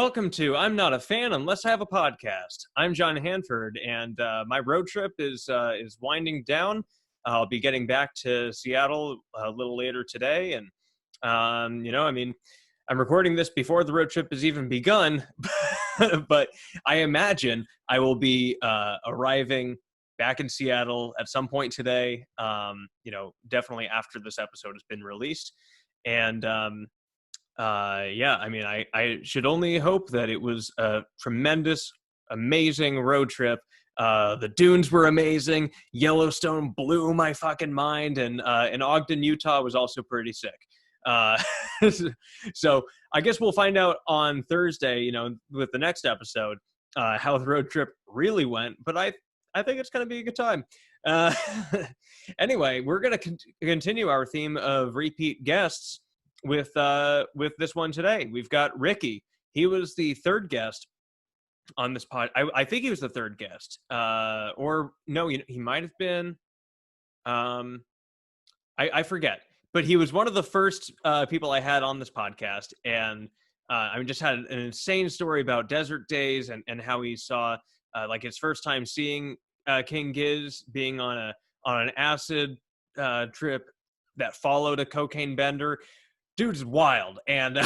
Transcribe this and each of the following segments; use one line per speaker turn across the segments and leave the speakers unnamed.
welcome to I'm Not a Fan Unless I Have a Podcast. I'm John Hanford, and my road trip is winding down. I'll be getting back to Seattle a little later today, and I'm recording this before the road trip has even begun, but I imagine I will be arriving back in Seattle at some point today. Definitely after this episode has been released, and I should only hope that it was a tremendous, amazing road trip. The dunes were amazing. Yellowstone blew my fucking mind, and Ogden, Utah was also pretty sick. So I guess we'll find out on Thursday, with the next episode, how the road trip really went. But I think it's going to be a good time. Anyway, we're going to continue our theme of repeat guests with this one today. We've got Ricky. He was the third guest on this pod. I think he was the third guest. Or no, he might have been. I forget. But he was one of the first people I had on this podcast, and just had an insane story about desert days and how he saw his first time seeing King Giz being on an acid trip that followed a cocaine bender. Dude's wild, and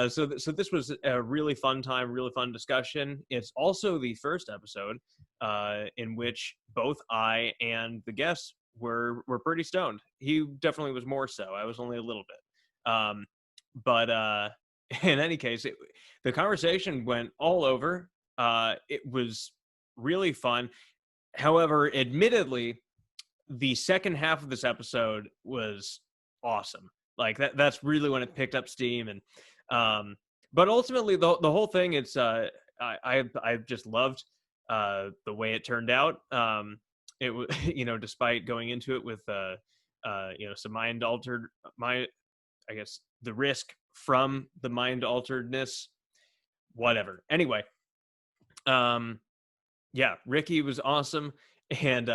so this was a really fun time, really fun discussion. It's also the first episode in which both I and the guests were pretty stoned. He definitely was more so. I was only a little bit, but in any case, the conversation went all over. It was really fun. However, admittedly, the second half of this episode was awesome. Like that's really when it picked up steam, and but ultimately the whole thing, it's I just loved the way it turned out. It was despite going into it with some I guess the risk from the mind alteredness, whatever. Anyway, Ricky was awesome. And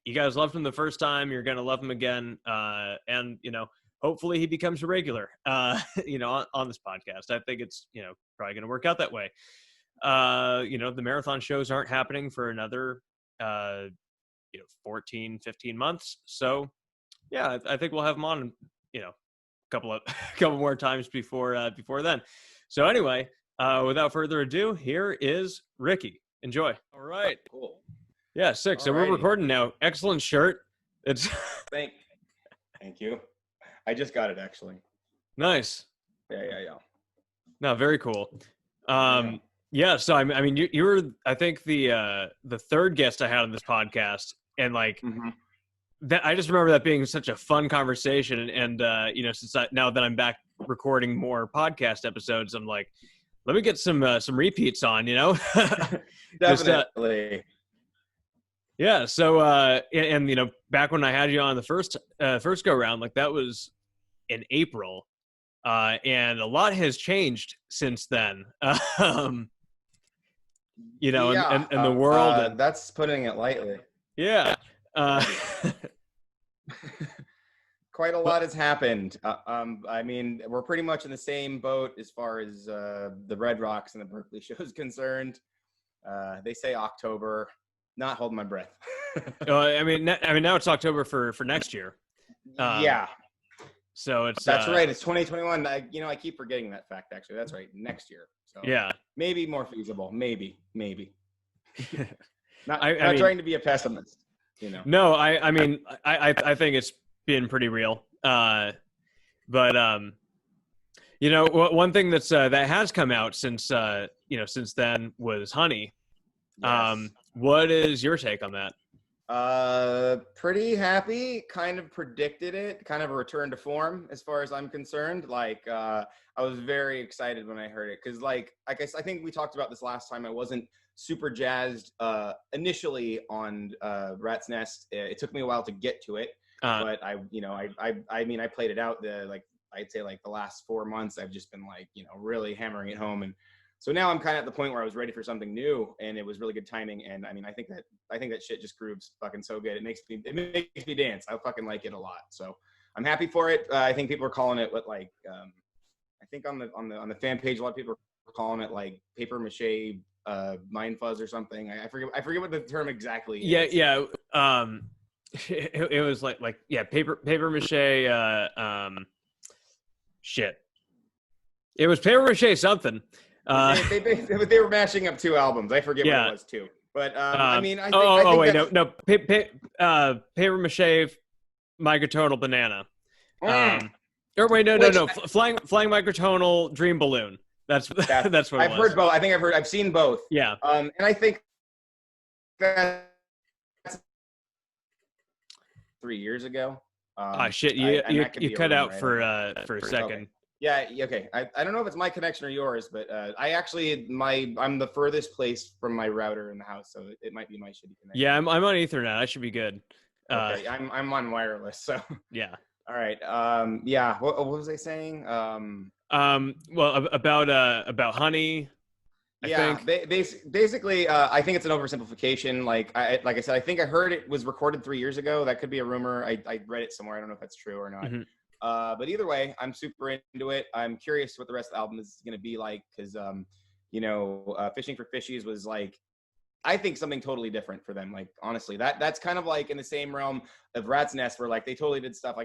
you guys loved him the first time. You're gonna love him again, and hopefully he becomes a regular, on this podcast. I think it's probably gonna work out that way. The marathon shows aren't happening for another 14, 15 months. So yeah, I think we'll have him on, a couple more times before then. So anyway, without further ado, here is Ricky. Enjoy. All right.
Cool.
Yeah, sick. So we're recording now. Excellent shirt. It's
Thank you. I just got it actually.
Nice.
Yeah.
No, very cool. Yeah. So you were, I think, the third guest I had on this podcast, and that I just remember that being such a fun conversation, and now that I'm back recording more podcast episodes, I'm like, let me get some repeats on,
Definitely.
Yeah. So, back when I had you on the first go round, that was in April, and a lot has changed since then. And the world.
That's putting it lightly.
Yeah.
Quite a lot has happened. We're pretty much in the same boat as far as the Red Rocks and the Berkeley show is concerned. They say October. Not holding my breath.
Now it's October for next year.
Yeah.
So it's
that's right. It's 2021. I keep forgetting that fact. Actually, that's right. Next year. So
yeah,
maybe more feasible. Maybe. Not trying to be a pessimist.
No, I think it's been pretty real. But one thing that has come out since then was honey.
Yes.
What is your take on that?
Pretty happy. Kind of predicted it. Kind of a return to form as far as I'm concerned. I was very excited when I heard it because, I think we talked about this last time. I wasn't super jazzed initially on Rat's Nest. It took me a while to get to it, but I played it out. I'd say the last 4 months, I've just been really hammering it home, and so now I'm kind of at the point where I was ready for something new, and it was really good timing. And I think that shit just grooves fucking so good. It makes me dance. I fucking like it a lot. So I'm happy for it. I think people are calling it I think on the fan page, a lot of people are calling it like paper mache mind fuzz or something. I forget what the term exactly is.
Yeah. It was like paper mache. Shit. It was paper mache something.
They were mashing up two albums. I forget what it was too. But I mean, I think
no, paper mache microtonal banana. Or wait, no. Flying microtonal dream balloon. That's what
I've heard both. I've seen both.
Yeah.
And I think that's 3 years ago.
Shit! You cut out right for a second.
Okay. Yeah. Okay. I don't know if it's my connection or yours, but I'm the furthest place from my router in the house, so it might be my shitty connection.
Yeah, I'm on Ethernet. I should be good.
Okay. I'm on wireless, so.
Yeah.
All right. Yeah. What was I saying?
Well, about honey. I think.
Basically, I think it's an oversimplification. Like I said, I think I heard it was recorded 3 years ago. That could be a rumor. I read it somewhere. I don't know if that's true or not.
Mm-hmm.
But either way, I'm super into it. I'm curious what the rest of the album is going to be like because, Fishing for Fishies was like, I think something totally different for them. Like, honestly, that's kind of like in the same realm of Rat's Nest where like they totally did stuff. I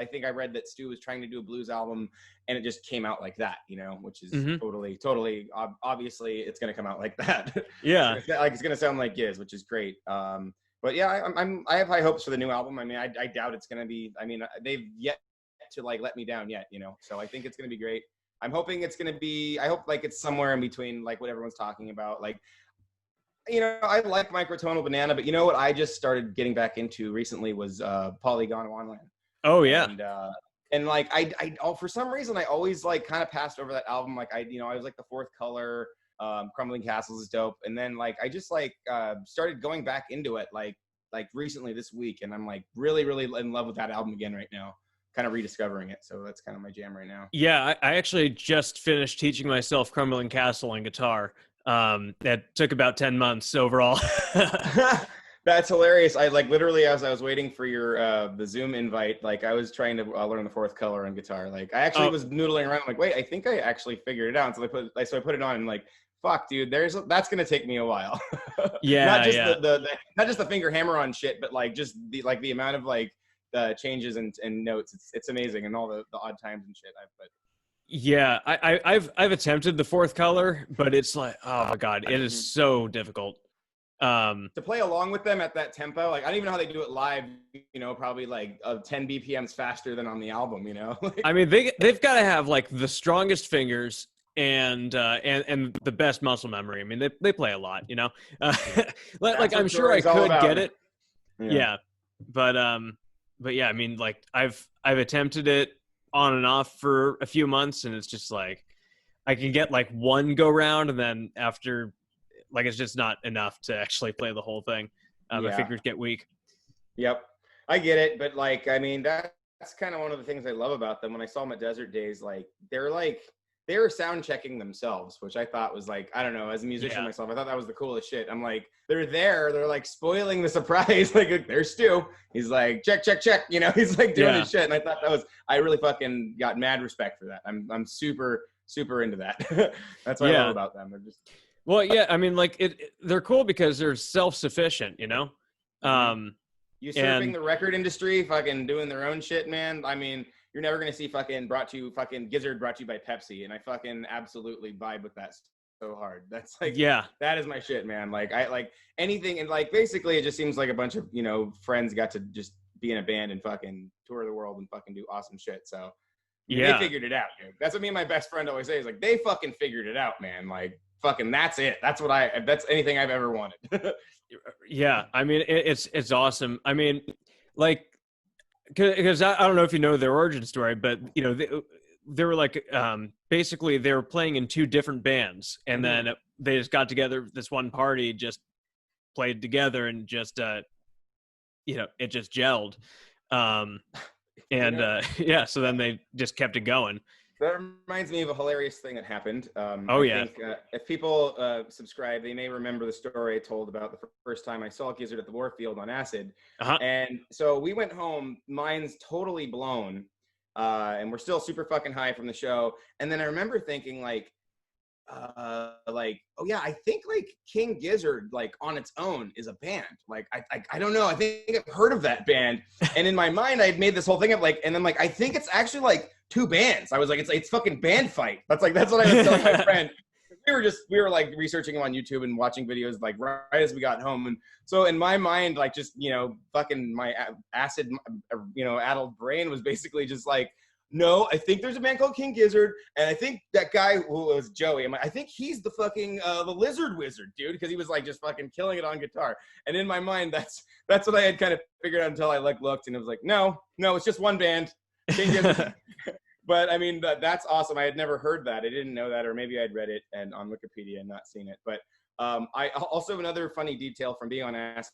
think I read that Stu was trying to do a blues album and it just came out like that, which is totally, obviously it's going to come out like that.
Yeah.
It's going to sound like Giz, which is great. But yeah, I have high hopes for the new album. I mean, I doubt it's going to be, they've yet to like let me down yet, so I think it's going to be great. I'm hoping it's going to be, I hope like it's somewhere in between like what everyone's talking about. Like, I like microtonal banana, but what I just started getting back into recently was Polygon Wonderland.
Oh yeah.
And like I for some reason I always like kind of passed over that album. Like I was like the Fourth Color, Crumbling Castles is dope, and then like I just like started going back into it like recently this week, and I'm like really in love with that album again right now. Kind of rediscovering it, so that's kind of my jam right now.
Yeah, I actually just finished teaching myself Crumbling Castle on guitar. That took about 10 months overall.
That's hilarious. I like literally as I was waiting for your the Zoom invite, like I was trying to learn the Fourth Color on guitar. Like I actually was noodling around. I'm like, wait, I think I actually figured it out. So I put it on and like, fuck, dude, that's gonna take me a while.
Yeah,
not just not just the finger hammer on shit, but like just the amount of like the changes and notes. It's amazing, and all the odd times and shit I've put.
Yeah, I've attempted the Fourth Color, but it's like, oh my god, it is so difficult.
To play along with them at that tempo, like I don't even know how they do it live. Probably like 10 BPMs faster than on the album. Like,
I mean, they've got to have like the strongest fingers and the best muscle memory. I mean, they play a lot. Like I'm sure I could get it. Yeah, but yeah, I mean, like I've attempted it on and off for a few months, and it's just like I can get like one go round, and then after, like, it's just not enough to actually play the whole thing. My fingers get weak.
Yep, I get it, but like, I mean, that's kind of one of the things I love about them. When I saw them at Desert Days, like they were sound checking themselves, which I thought was like, I don't know, as a musician myself, I thought that was the coolest shit. I'm like, they're like spoiling the surprise. Like there's Stu. He's like, check. He's like doing his shit. And I thought I really fucking got mad respect for that. I'm super into that. That's what I love about them. They're just.
Well, yeah, I mean, like they're cool because they're self-sufficient,
Usurping the record industry, fucking doing their own shit, man. I mean, you're never gonna see fucking Gizzard brought to you by Pepsi, and I fucking absolutely vibe with that so hard. That's like, that is my shit, man. Like I like anything, and like basically it just seems like a bunch of friends got to just be in a band and fucking tour the world and fucking do awesome shit. So they figured it out, dude. That's what me and my best friend always say is like, they fucking figured it out, man. Like fucking that's it. That's anything I've ever wanted.
Yeah, I mean it's awesome. I mean, like, because I don't know if you know their origin story, but they were like basically they were playing in two different bands, and then they just got together this one party, just played together, and just it just gelled. So then they just kept it going.
That reminds me of a hilarious thing that happened. I think, if people subscribe, they may remember the story I told about the first time I saw Gizzard at the Warfield on acid. And so we went home, mind's totally blown. and we're still super fucking high from the show. And then I remember thinking like, oh yeah, I think like King Gizzard like on its own is a band. Like I don't know, I think I've heard of that band. And in my mind I had made this whole thing of like, and then like I think it's actually like two bands. I was like, it's fucking Band Fight. That's what I was telling my friend. We were like researching them on YouTube and watching videos like right as we got home. And so in my mind, like just, you know, fucking my acid, you know, addled brain was basically just like, no, I think there's a band called King Gizzard, and I think that guy who was Joey, I think he's the fucking the Lizard Wizard, dude, because he was like just fucking killing it on guitar. And in my mind, that's what I had kind of figured out until I like looked, and it was like, no, it's just one band, King Gizzard. But I mean, that's awesome. I had never heard that. I didn't know that, or maybe I'd read it and on Wikipedia and not seen it. But I also, another funny detail from being on Ask,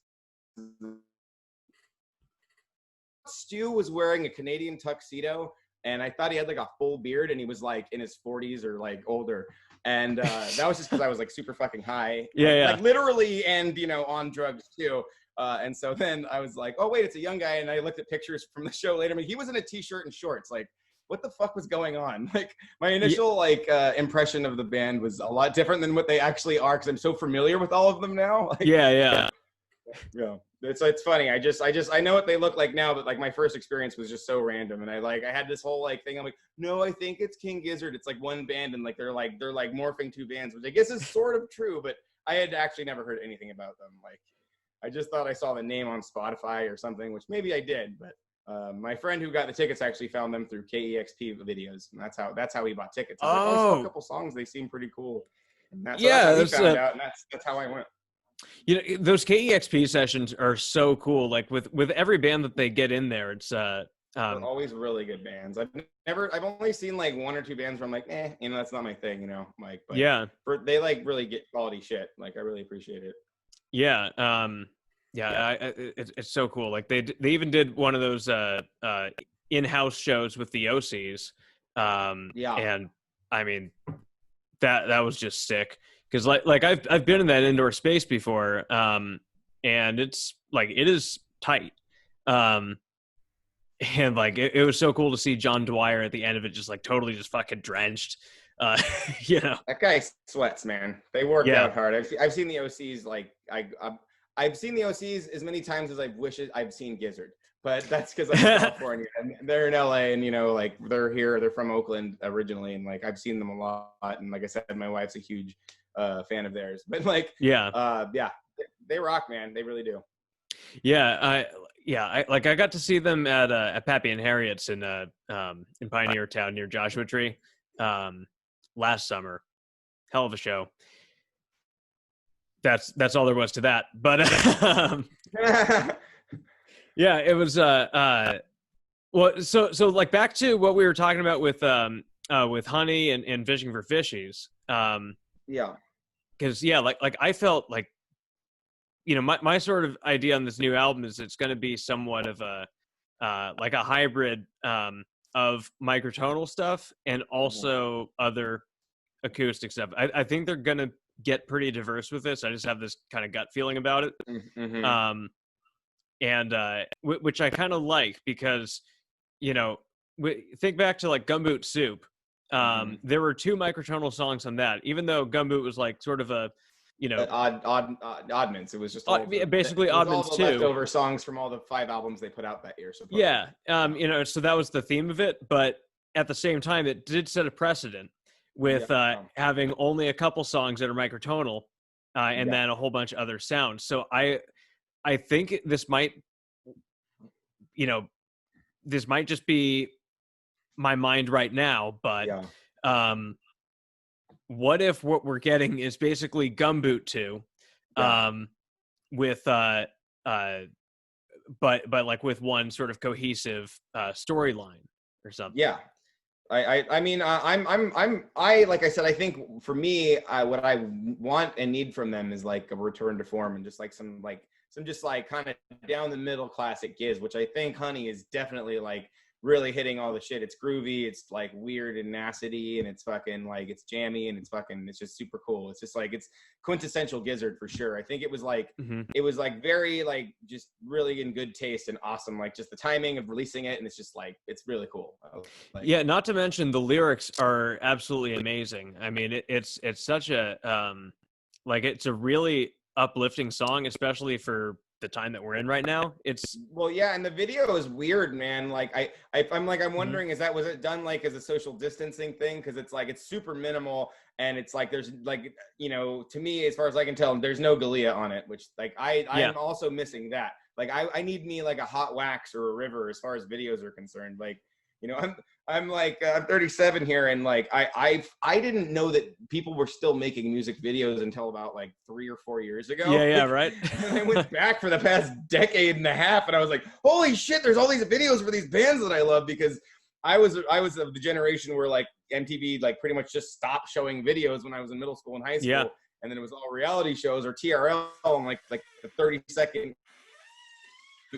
Stu was wearing a Canadian tuxedo, and I thought he had like a full beard, and he was like in his 40s or like older. And that was just because I was like super fucking high. Like literally, and you know, on drugs too. And so then I was like, oh wait, it's a young guy. And I looked at pictures from the show later. I mean, he was in a t-shirt and shorts. Like, what the fuck was going on? Like my initial like impression of the band was a lot different than what they actually are, because I'm so familiar with all of them now. Like, yeah. It's funny. I know what they look like now, but like my first experience was just so random, and I had this whole like thing. I'm like, no, I think it's King Gizzard. It's like one band, and like they're morphing two bands, which I guess is sort of true, but I had actually never heard anything about them. Like I just thought I saw the name on Spotify or something, which maybe I did, but my friend who got the tickets actually found them through KEXP videos, and that's how he bought tickets. I was like, oh, a couple songs, they seem pretty cool. And that's how he found out, and that's how I went.
You know, those KEXP sessions are so cool. Like with every band that they get in there, it's
they're always really good bands. I've only seen like one or two bands where I'm like, you know, that's not my thing, you know, like, but they like really get quality shit. Like I really appreciate it.
Yeah. It's so cool. Like they even did one of those in-house shows with the OCs. And I mean that was just sick. Because like I've been in that indoor space before, and it's like it is tight, and like it was so cool to see John Dwyer at the end of it, just like totally just fucking drenched, you know.
That guy sweats, man. They work out hard. I've seen the OCs like I've seen the OCs as many times as I wish I've seen Gizzard. But that's because I'm in California and they're in LA, and you know, like they're from Oakland originally, and like I've seen them a lot, and like I said, my wife's a huge fan of theirs. But like they rock, man. They really do.
I got to see them at Pappy and Harriet's in Pioneer Town near Joshua Tree last summer. Hell of a show. That's all there was to that. But yeah, it was well, so like back to what we were talking about with Honey and Fishing for Fishies. Because like I felt like, you know, my sort of idea on this new album is it's going to be somewhat of a like a hybrid of microtonal stuff and also other acoustic stuff. I think they're going to get pretty diverse with this. I just have this kind of gut feeling about it. Mm-hmm. Which I kind of like, because, you know, think back to like Gumboot Soup. There were two microtonal songs on that, even though Gumboot was like sort of a, you know,
Oddments. It was just
basically Oddments too.
Leftover songs from all the 5 albums they put out that year. So
you know, so that was the theme of it, but at the same time, it did set a precedent with having only a couple songs that are microtonal, and then a whole bunch of other sounds. So I think this might, you know, this might just be my mind right now, but what if what we're getting is basically Gumboot 2, with but like with one sort of cohesive storyline or something.
Yeah. I mean, I like I said, I think for me, what I want and need from them is like a return to form, and just like some just like kind of down the middle classic Giz, which I think Honey is definitely like really hitting all the shit. It's groovy, it's like weird and nasty, and it's fucking like it's jammy, and it's just super cool. It's just like it's quintessential Gizzard for sure. I think it was like very like just really in good taste and awesome. Like just the timing of releasing it, and it's just like it's really cool. Like,
yeah, not to mention the lyrics are absolutely amazing. I mean, it's such a like it's a really uplifting song, especially for the time that we're in right now. It's
well, yeah, and the video is weird, man. Like I'm wondering, was it done like as a social distancing thing? Because it's like it's super minimal, and it's like there's like to me, as far as I can tell, there's no Galea on it, which like I'm also missing that. Like I need me like a Hot Wax or a River as far as videos are concerned. Like I'm 37 here, and like I didn't know that people were still making music videos until about like 3 or 4 years ago.
Yeah, right.
And I went back for the past decade and a half, and I was like, holy shit, there's all these videos for these bands that I love, because I was of the generation where like MTV like pretty much just stopped showing videos when I was in middle school and high school.
Yeah.
And then it was all reality shows or TRL and like the 30-second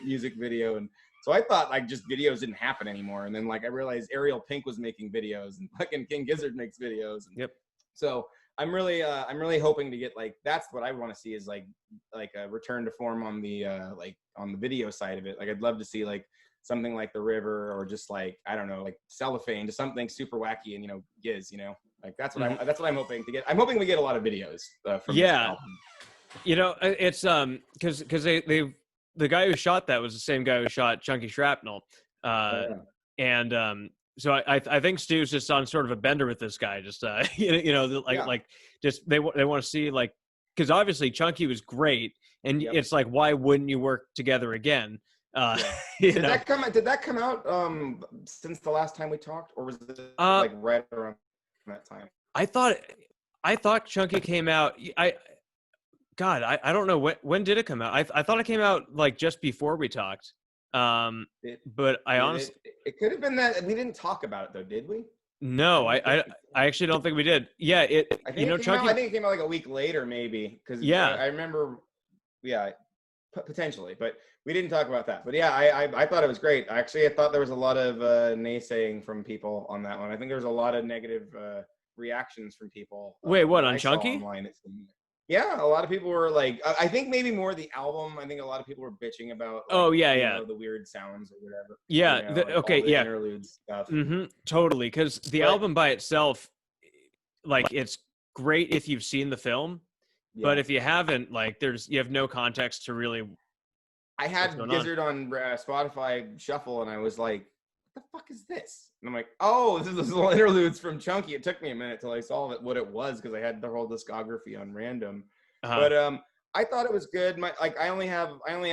music video. And so I thought like just videos didn't happen anymore. And then like I realized Ariel Pink was making videos, and fucking King Gizzard makes videos. And so I'm really hoping to get like, that's what I want to see, is like a return to form on the like on the video side of it. Like I'd love to see like something like The River, or just like, I don't know, like Cellophane, just something super wacky and Giz, like that's what I'm hoping to get. I'm hoping we get a lot of videos from this album.
It's because the guy who shot that was the same guy who shot Chunky Shrapnel. And so I think Stu's just on sort of a bender with this guy. Just like just they want to see, like, because obviously Chunky was great, and it's like, why wouldn't you work together again?
Did that come out since the last time we talked, or was it like right around that time?
I thought Chunky came out. I don't know when did it come out. I thought it came out like just before we talked. But I honestly,
it could have been that we didn't talk about it though, did we?
No, I actually don't think we did. Yeah,
I think it came out like a week later, maybe, because I remember, potentially, but we didn't talk about that. But yeah, I thought it was great. Actually, I thought there was a lot of naysaying from people on that one. I think there was a lot of negative reactions from people.
Wait, what, on Chunky?
Online, yeah, a lot of people were like, I think maybe more the album. I think a lot of people were bitching about like, the weird sounds or whatever.
Yeah,
interlude stuff.
Totally, because the album by itself, like, it's great if you've seen the film, but if you haven't, like, you have no context to really.
I had Gizzard on Spotify Shuffle, and I was like, what the fuck is this? And I'm like, oh, this is those little interludes from Chunky. It took me a minute till I saw what it was, because I had the whole discography on random. But I thought it was good. I only have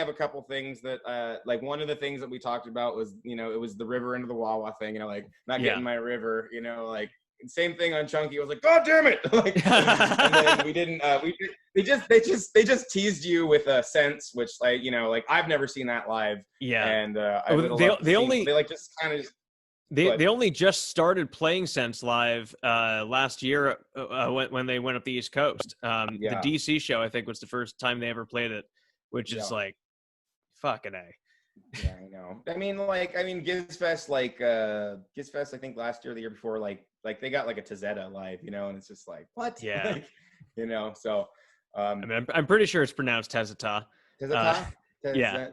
a couple things that like, one of the things that we talked about was, it was the River into the Wawa thing, like not getting my river, like same thing on Chunky. I was like, God damn it! Like, and then we didn't. They just teased you with a Sense, which like I've never seen that live.
Yeah,
and
they only just started playing Sense live last year when they went up the East Coast. The DC show, I think, was the first time they ever played it, which is like, fucking A.
Yeah, I know. I mean, Gizfest, Gizfest, I think last year, the year before, like they got like a Tazetta live, and it's just like, what?
Yeah.
So.
I mean, I'm pretty sure it's pronounced Tazeta.
Tazeta?
Yeah.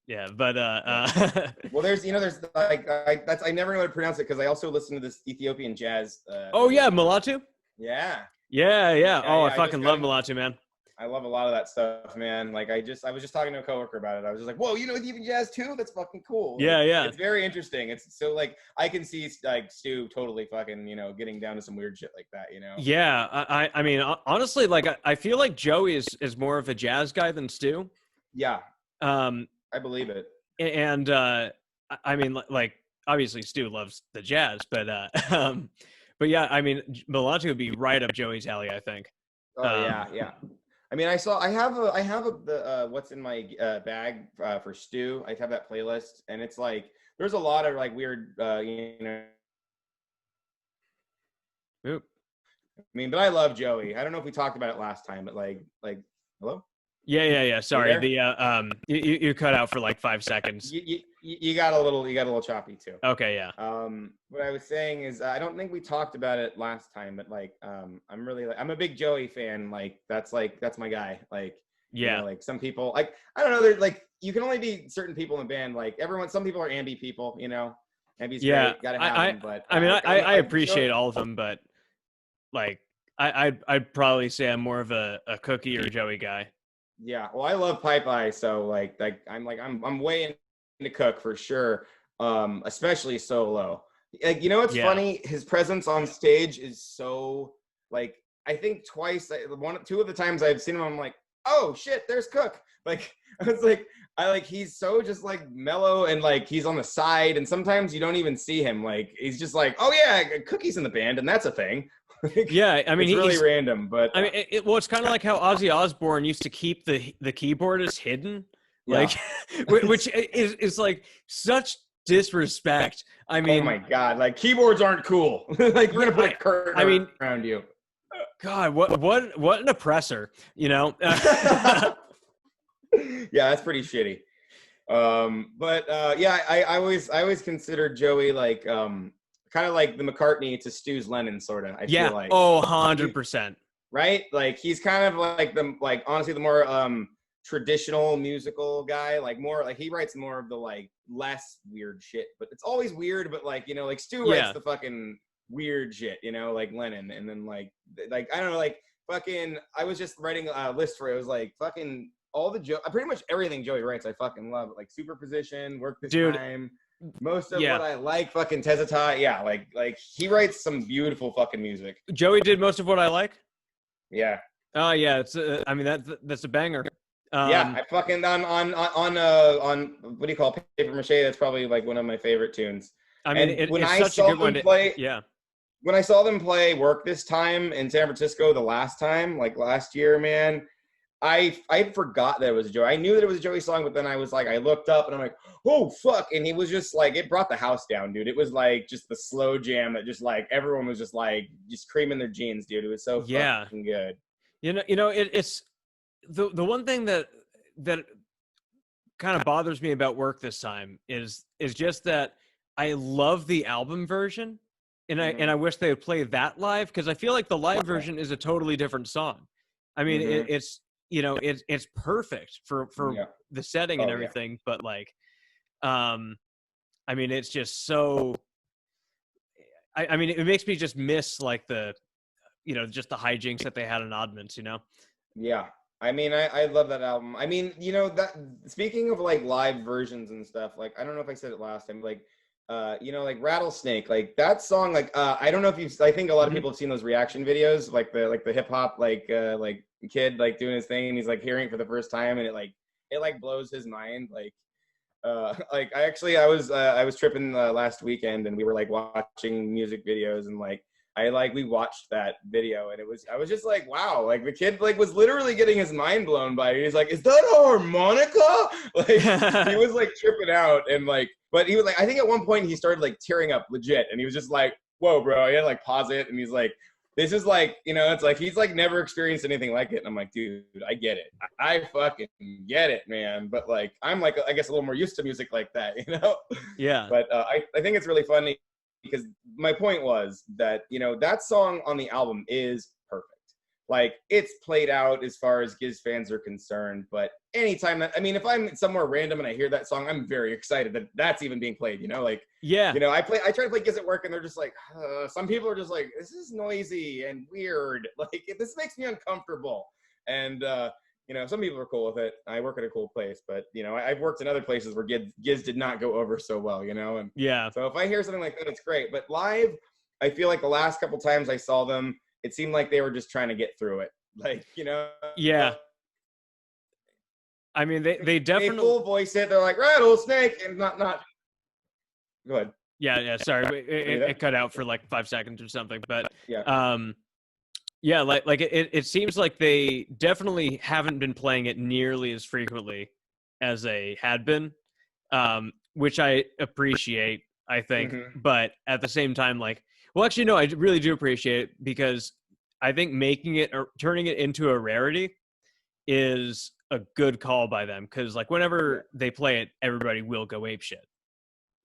Yeah, but
well, there's like I never know how to pronounce it, because I also listen to this Ethiopian jazz.
Mulatu.
Yeah.
Oh, I fucking love Mulatu, man.
I love a lot of that stuff, man. Like I was just talking to a coworker about it. I was just like, whoa, Ethiopian jazz too? That's fucking cool.
Yeah.
It's very interesting. It's so like I can see like Stu totally fucking getting down to some weird shit like that.
Yeah, I mean, honestly, like I feel like Joey is more of a jazz guy than Stu.
Yeah. I believe it.
And I mean, like obviously Stu loves the jazz, but yeah, I mean, Mulatu would be right up Joey's alley, I think.
Oh yeah. I mean, I have the what's in my bag for Stu. I have that playlist, and it's like there's a lot of like weird,
Oop.
I mean, but I love Joey. I don't know if we talked about it last time, but like, hello?
Yeah.
You
Sorry.
there?
You cut out for like 5 seconds.
You got a little choppy too.
Okay, yeah.
What I was saying is I don't think we talked about it last time, but like I'm a big Joey fan. That's my guy. Like, you
Yeah.
know, like some people, like, I don't know, they're like, you can only be certain people in the band. Like some people are Andy people, you know. Andy's
Yeah.
great, gotta have him. But
I mean, I
like
appreciate
Joey,
all of them, but like I'd probably say I'm more of a Cookie or Joey guy.
yeah. Well, I love Pipe Eye, so I'm way into Cook for sure. Especially solo. Like, you know what's
Yeah.
funny? His presence on stage is so, like, I think twice, two of the times I've seen him, I'm like, oh shit, there's Cook. Like, I was like, he's so just like mellow, and like he's on the side, and sometimes you don't even see him. Like, he's just like, oh yeah, Cookie's in the band, and that's a thing. Like,
Yeah, I mean,
it's really random, but
I mean, well, it's kind of like how Ozzy Osbourne used to keep the keyboardist hidden, like,
yeah.
which is like such disrespect. I mean,
oh my god, like keyboards aren't cool. Like, we're gonna put a curtain around you.
God, what an oppressor, you know?
Yeah, that's pretty shitty. But yeah, I always considered Joey like kind of like the McCartney to Stu's Lennon, sort of. I feel like.
Oh, 100%.
Right? Like, he's kind of like honestly the more traditional musical guy, like more like he writes more of the like less weird shit, but it's always weird, but like, you know, like Stu writes the fucking weird shit, you know, like Lennon. And then like I don't know, like fucking I was just writing a list for it. It was like fucking all the pretty much everything Joey writes I fucking love. Like Superposition, Work This Time, most of what I like, fucking Tezata. Yeah, like he writes some beautiful fucking music.
Joey did most of what I like.
Yeah.
Oh yeah, it's I mean that's a banger.
Yeah, I fucking on what do you call it? Paper Mache? That's probably like one of my favorite tunes.
I mean,
when
it's
I
such
saw
a good
them
one.
play,
Yeah.
When I saw them play Work This Time in San Francisco the last time, like last year, man, I forgot that it was Joey. I knew that it was a Joey song, but then I was like, I looked up and I'm like, oh fuck, and he was just like, it brought the house down, dude. It was like just the slow jam that just like everyone was just like just creaming their jeans, dude. It was so fucking good.
You know, it's the one thing that kind of bothers me about Work This Time is just that I love the album version, and I wish they would play that live, because I feel like the live version is a totally different song. I mean, it's you know, it's perfect for the setting and everything, but like, I mean, it's just so. I mean, it makes me just miss like the, you know, just the hijinks that they had in Oddments, you know.
Yeah. I mean, I love that album. I mean, you know, that speaking of like live versions and stuff, like, I don't know if I said it last time, like, you know, like Rattlesnake, like that song, like, I don't know if I think a lot of people have seen those reaction videos, like the hip hop, like kid, like doing his thing, and he's like hearing it for the first time, and it blows his mind. Like, like I was tripping last weekend, and we were like watching music videos, and like, we watched that video, and I was just like, wow, like the kid like was literally getting his mind blown by it. He's like, is that a harmonica? Like, he was like tripping out, and like, but he was like, I think at one point he started like tearing up legit, and he was just like, whoa, bro. He had to like pause it, and he's like, this is like, you know, it's like he's like never experienced anything like it. And I'm like, dude, I get it. I fucking get it, man. But like, I'm like, I guess a little more used to music like that, you know?
Yeah.
But I think it's really funny, because my point was that, you know, that song on the album is perfect. Like, it's played out as far as Giz fans are concerned, but anytime that, I mean, if I'm somewhere random and I hear that song, I'm very excited that that's even being played, you know, like,
yeah,
you know, I try to play Giz at work, and they're just like, some people are just like, this is noisy and weird. Like, this makes me uncomfortable. And, you know, some people are cool with it. I work at a cool place, but, you know, I've worked in other places where Giz did not go over so well, you know? And
yeah.
So if I hear something like that, it's great. But live, I feel like the last couple times I saw them, it seemed like they were just trying to get through it. Like, you know?
Yeah. I mean, they definitely
full voice it. They're like, Rattlesnake, and not. Go ahead.
Yeah. Sorry, it cut out for like 5 seconds or something, but
yeah.
Yeah, like it seems like they definitely haven't been playing it nearly as frequently as they had been, which I appreciate, I think. But at the same time, like, well, actually, no, I really do appreciate it, because I think making it or turning it into a rarity is a good call by them, because like whenever they play it, everybody will go ape shit.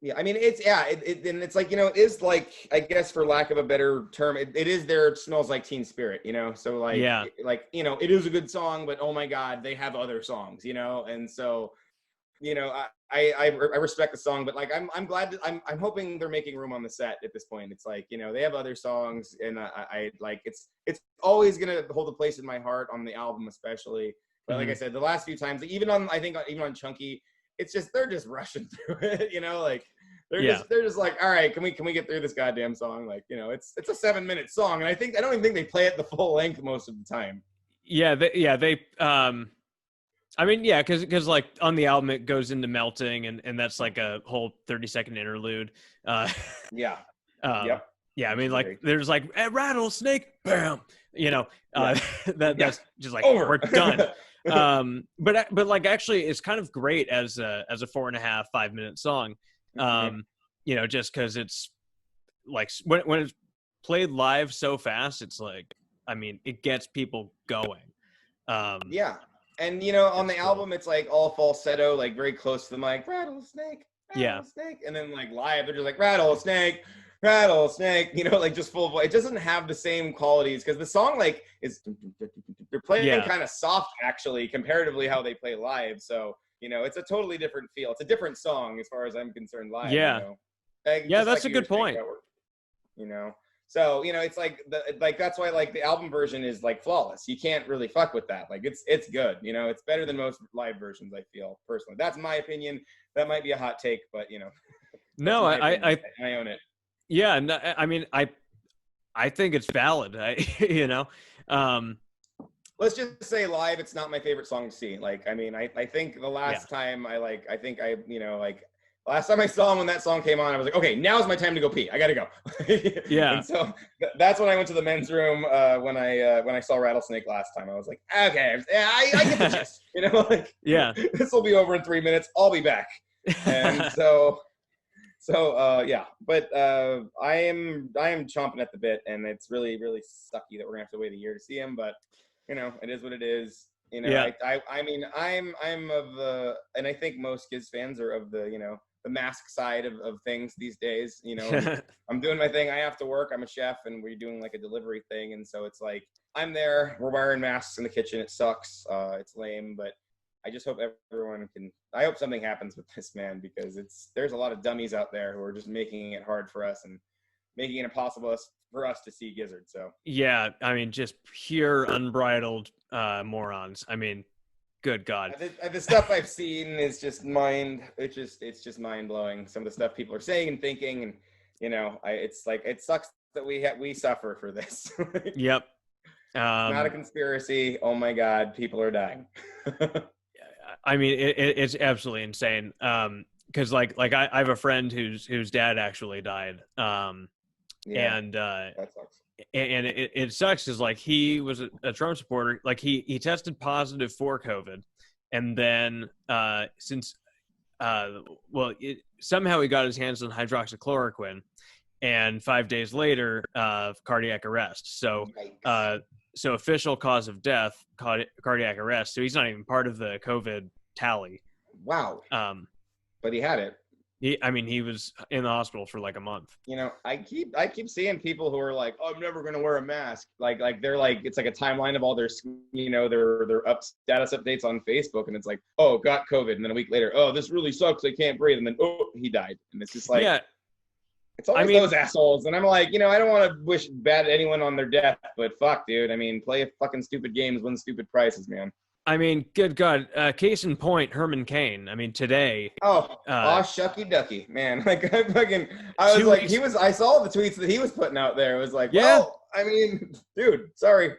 Yeah, I mean, it's and it's like, it is like, I guess for lack of a better term, it is their Smells Like Teen Spirit, So like,
Yeah.
it is a good song, but oh my God, they have other songs, and so, I respect the song, but like, I'm glad that I'm hoping they're making room on the set at this point. It's like, they have other songs, and I like, it's always gonna hold a place in my heart on the album, especially. But like I said, the last few times, even on Chunky, it's just, they're just rushing through it, like they're just like, all right, can we get through this goddamn song? Like, it's a 7-minute song, and I don't even think they play it the full length most of the time.
They I mean, yeah, because like on the album it goes into Melting, and that's like a whole 30-second interlude.
Yeah.
Yep. Yeah, I mean, like there's like a rattlesnake, bam, that's just like, over. We're done. But like actually it's kind of great as a 4.5-5 minute song, just because it's like when it's played live so fast, it's like, I mean, it gets people going.
And on the album it's like all falsetto, like very close to the mic, rattlesnake, and then like live they're just like rattlesnake, like just full voice. It doesn't have the same qualities because the song like is, they're playing kind of soft actually comparatively how they play live. So it's a totally different feel. It's a different song as far as I'm concerned live.
That's a good point.
So it's like that's why like the album version is like flawless. You can't really fuck with that. Like it's good. It's better than most live versions, I feel personally. That's my opinion. That might be a hot take, but
no, I
own it.
Yeah, no, I mean, I think it's valid.
Let's just say live, it's not my favorite song to see. Like, I mean, I think the last time last time I saw him when that song came on, I was like, okay, now's my time to go pee. I gotta go. And so that's when I went to the men's room when I saw Rattlesnake last time. I was like, okay, I get the gist. This will be over in 3 minutes. I'll be back. And so but I am chomping at the bit, and it's really, really sucky that we're gonna have to wait a year to see him. But it is what it is. I mean, I'm of the, and I think most kids fans are of the the mask side of things these days. I'm doing my thing. I have to work. I'm a chef, and we're doing like a delivery thing, and so it's like I'm there. We're wearing masks in the kitchen. It sucks. It's lame, but I just hope everyone can. I hope something happens with this man, because there's a lot of dummies out there who are just making it hard for us and making it impossible for us to see Gizzard. So
yeah, I mean, just pure unbridled morons. I mean, good God.
The stuff I've seen is just it's just mind blowing. Some of the stuff people are saying and thinking, and it's like, it sucks that we suffer for this.
Yep.
Not a conspiracy. Oh my God, people are dying.
I mean, it's absolutely insane. Because like I have a friend whose dad actually died. And
that sucks.
And it sucks because like he was a Trump supporter. Like he tested positive for COVID, and then somehow he got his hands on hydroxychloroquine, and 5 days later, cardiac arrest. So so official cause of death, cardiac arrest. So he's not even part of the COVID tally.
Wow. But he had it.
He was in the hospital for like a month.
I keep seeing people who are like, oh, I'm never going to wear a mask. Like they're like, it's like a timeline of all their, their status updates on Facebook. And it's like, oh, got COVID. And then a week later, oh, this really sucks. I can't breathe. And then, oh, he died. And it's just like, it's always those assholes. And I'm like, I don't want to wish bad at anyone on their death, but fuck, dude. I mean, play fucking stupid games, win stupid prizes, man.
I mean, good God. Case in point, Herman Cain. I mean, today.
Shucky ducky, man. Like I saw the tweets that he was putting out there. It was like, I mean, dude, sorry.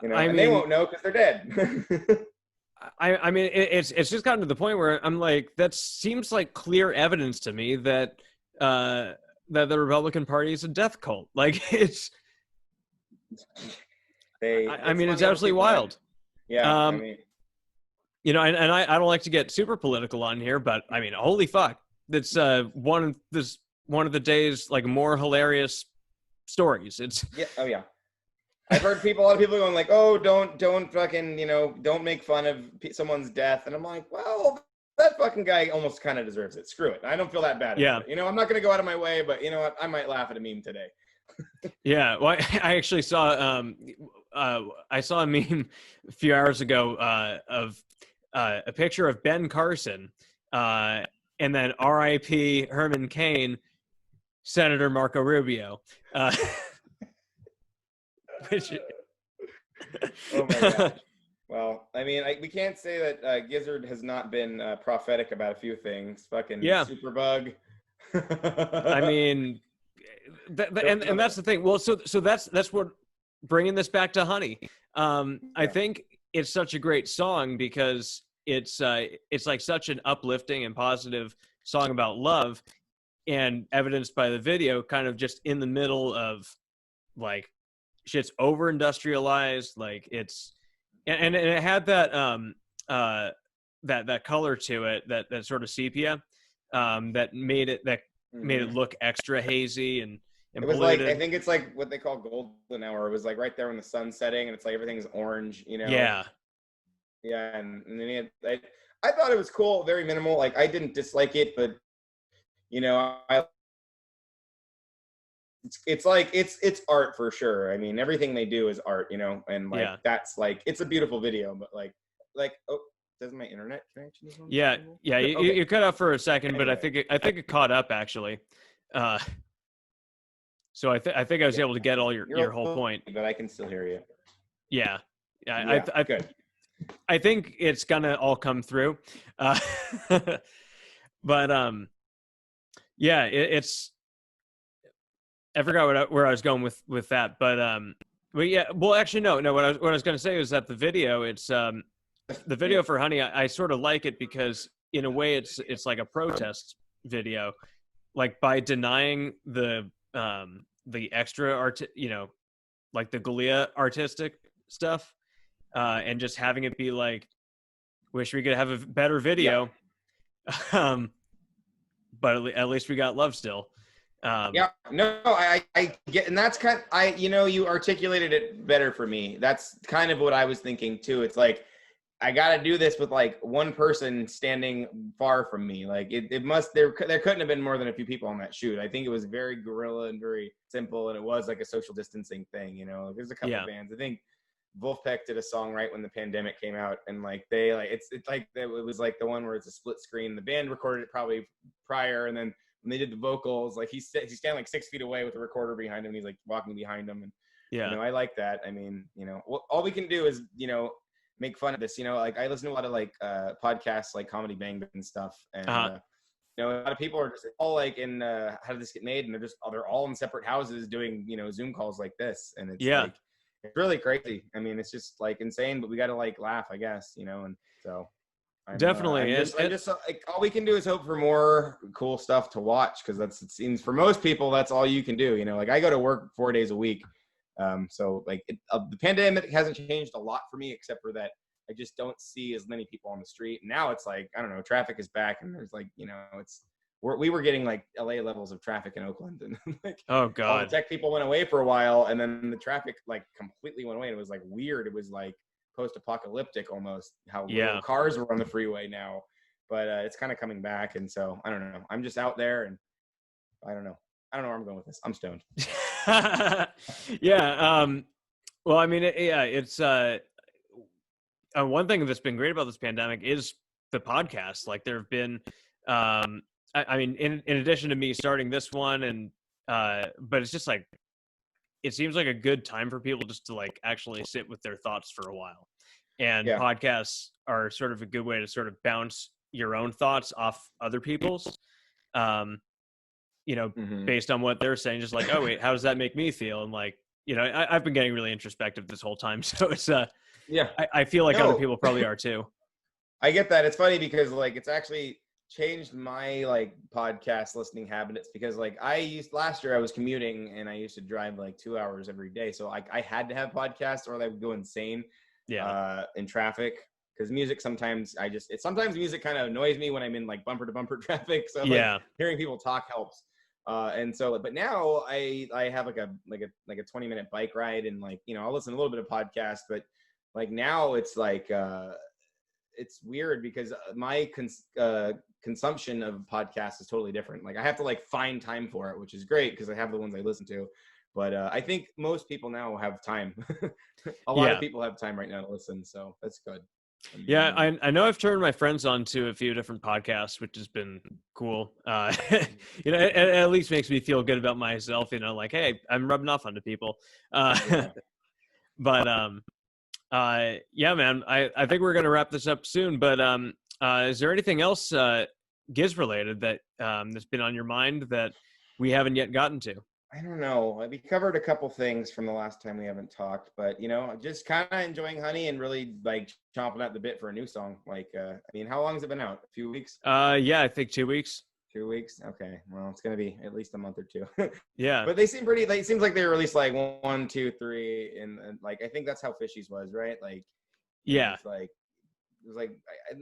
And they won't know because they're dead.
I mean, it's just gotten to the point where I'm like, that seems like clear evidence to me that that the Republican Party is a death cult. Like it's. It's absolutely wild.
Yeah,
and I don't like to get super political on here, but I mean, holy fuck, that's one of the day's like more hilarious stories. It's
I've heard a lot of people going like, oh, don't fucking, don't make fun of someone's death. And I'm like, well, that fucking guy almost kind of deserves it. Screw it. I don't feel that bad about it. I'm not going to go out of my way, but you know what? I might laugh at a meme today.
Yeah. Well, I actually saw, I saw a meme a few hours ago of a picture of Ben Carson and then R.I.P. Herman Cain, Senator Marco Rubio. Which,
oh my gosh. Well, I mean, we can't say that Gizzard has not been prophetic about a few things. Fucking Superbug.
I mean, and that's the thing. Well, so that's what, bringing this back to Honey. I think it's such a great song because it's like such an uplifting and positive song about love, and evidenced by the video, kind of just in the middle of like shit's over industrialized, like it's and it had that that color to it, that sort of sepia that made it look extra hazy and
it was polluted. Like, I think it's like what they call golden hour. It was like right there when the sun's setting and it's like everything's orange,
Yeah,
and then I thought it was cool, very minimal. Like, I didn't dislike it, but it's like it's art for sure. I mean, everything they do is art, and like that's like, it's a beautiful video, but like oh, doesn't my internet connection?
You cut out for a second, anyway. But I think it caught up actually. So I think I was able to get all your whole point,
but I can still hear you.
Yeah.
Good.
I think it's gonna all come through, but it's. I forgot where I was going with that, but yeah. Well, actually, no. What I was going to say is that the video, it's the video for Honey. I sort of like it because in a way it's like a protest video, like by denying the extra like the Galea artistic stuff, and just having it be like, wish we could have a better video, but at least we got love still.
I get, and that's you articulated it better for me. That's kind of what I was thinking too. It's like, I got to do this with like one person standing far from me. Like there couldn't have been more than a few people on that shoot. I think it was very guerrilla and very simple, and it was like a social distancing thing. There's a couple of bands. I think Wolfpack did a song right when the pandemic came out, and like they like it's like it was like the one where it's a split screen. The band recorded it probably prior, and then when they did the vocals, like he's standing like 6 feet away with a recorder behind him, and he's like walking behind him, and I like that. I mean, all we can do is make fun of this. Like I listen to a lot of like podcasts like Comedy Bang and stuff, and a lot of people are just all like in how did this get made, and they're all in separate houses doing Zoom calls like this, and it's like, it's really crazy. I mean, it's just like insane, but we got to like laugh, I guess, and so.
Definitely.
I'm just like, all we can do is hope for more cool stuff to watch, because it seems for most people that's all you can do. Like I go to work 4 days a week, so like the pandemic hasn't changed a lot for me, except for that I just don't see as many people on the street. And now it's like, I don't know, traffic is back, and there's like we were getting like LA levels of traffic in Oakland, and like,
oh god,
all the tech people went away for a while, and then the traffic like completely went away, and it was like weird. It was like post-apocalyptic almost, how little cars were on the freeway now, but it's kind of coming back. And so I don't know, I'm just out there, and I don't know where I'm going with this. I'm stoned.
Well, I mean, it's one thing that's been great about this pandemic is the podcast. Like there have been I mean, in addition to me starting this one, and but it's just like, it seems like a good time for people just to like actually sit with their thoughts for a while. And podcasts are sort of a good way to sort of bounce your own thoughts off other people's, based on what they're saying, just like, oh wait, how does that make me feel? And like, I've been getting really introspective this whole time. So it's, I feel like other people probably are too.
I get that. It's funny because like, it's actually changed my like podcast listening habits, because like last year I was commuting and I used to drive like 2 hours every day. So like I had to have podcasts or I would go insane in traffic, because music sometimes sometimes music kind of annoys me when I'm in like bumper to bumper traffic. So like, hearing people talk helps. And so, but now I have like a 20-minute bike ride, and like, you know, I'll listen to a little bit of podcast, but like now it's like it's weird because my consumption of podcasts is totally different. Like I have to like find time for it, which is great because I have the ones I listen to. But I think most people now have time. A lot of people have time right now to listen, so that's good.
Yeah, I know I've turned my friends on to a few different podcasts, which has been cool. You know, it at least makes me feel good about myself. You know, like, hey, I'm rubbing off onto people. But yeah, man, I think we're gonna wrap this up soon. But is there anything else Giz related that that's been on your mind that we haven't yet gotten to?
I don't know. We covered a couple things from the last time we haven't talked, but you know, just kind of enjoying Honey and really like chomping at the bit for a new song. Like, I mean, how long has it been out? A few weeks?
Yeah, I think 2 weeks.
2 weeks? Okay. Well, it's gonna be at least a month or two.
Yeah.
But they seem pretty. Like, it seems like they released like 1, 2, 3, and like I think that's how Fishies was, right? Like,
yeah.
It was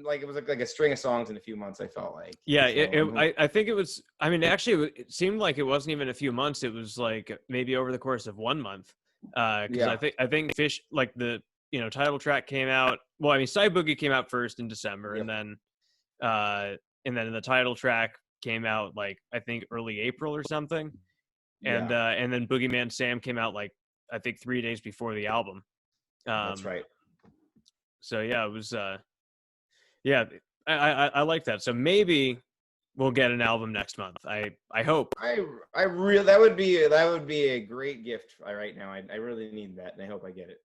like a string of songs in a few months. I felt like.
Yeah, so, I think it was. I mean, actually, it seemed like it wasn't even a few months. It was like maybe over the course of 1 month. Because I think Fish, like the title track came out. Well, I mean, Side Boogie came out first in December, and then the title track came out like I think early April or something, and then Boogeyman Sam came out like I think 3 days before the album.
That's right.
So yeah, it was. I like that. So maybe we'll get an album next month. I hope.
I really that would be a great gift right now. I really need that, and I hope I get it.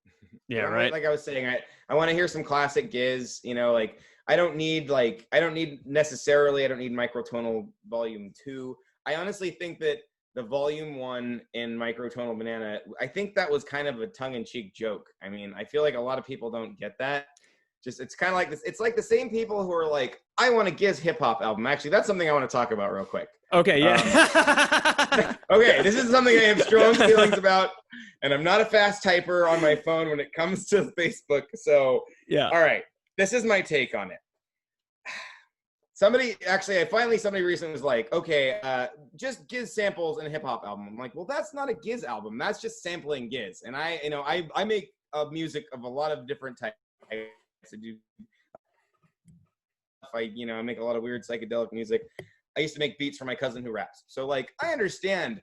Yeah, right.
Like I was saying, I want to hear some classic Giz. You know, like I don't need Microtonal Volume 2. I honestly think that the Volume 1 in Microtonal Banana, I think that was kind of a tongue-in-cheek joke. I mean, I feel like a lot of people don't get that. Just it's kind of like this. It's like the same people who are like, I want a Giz hip hop album. Actually, that's something I want to talk about real quick.
Okay, yeah.
Okay, this is something I have strong feelings about, and I'm not a fast typer on my phone when it comes to Facebook. So
yeah.
All right, this is my take on it. Somebody recently was like, okay, just Giz samples in a hip hop album. I'm like, well, that's not a Giz album. That's just sampling Giz. And I make music of a lot of different types. I make a lot of weird psychedelic music. I used to make beats for my cousin who raps. So like, I understand,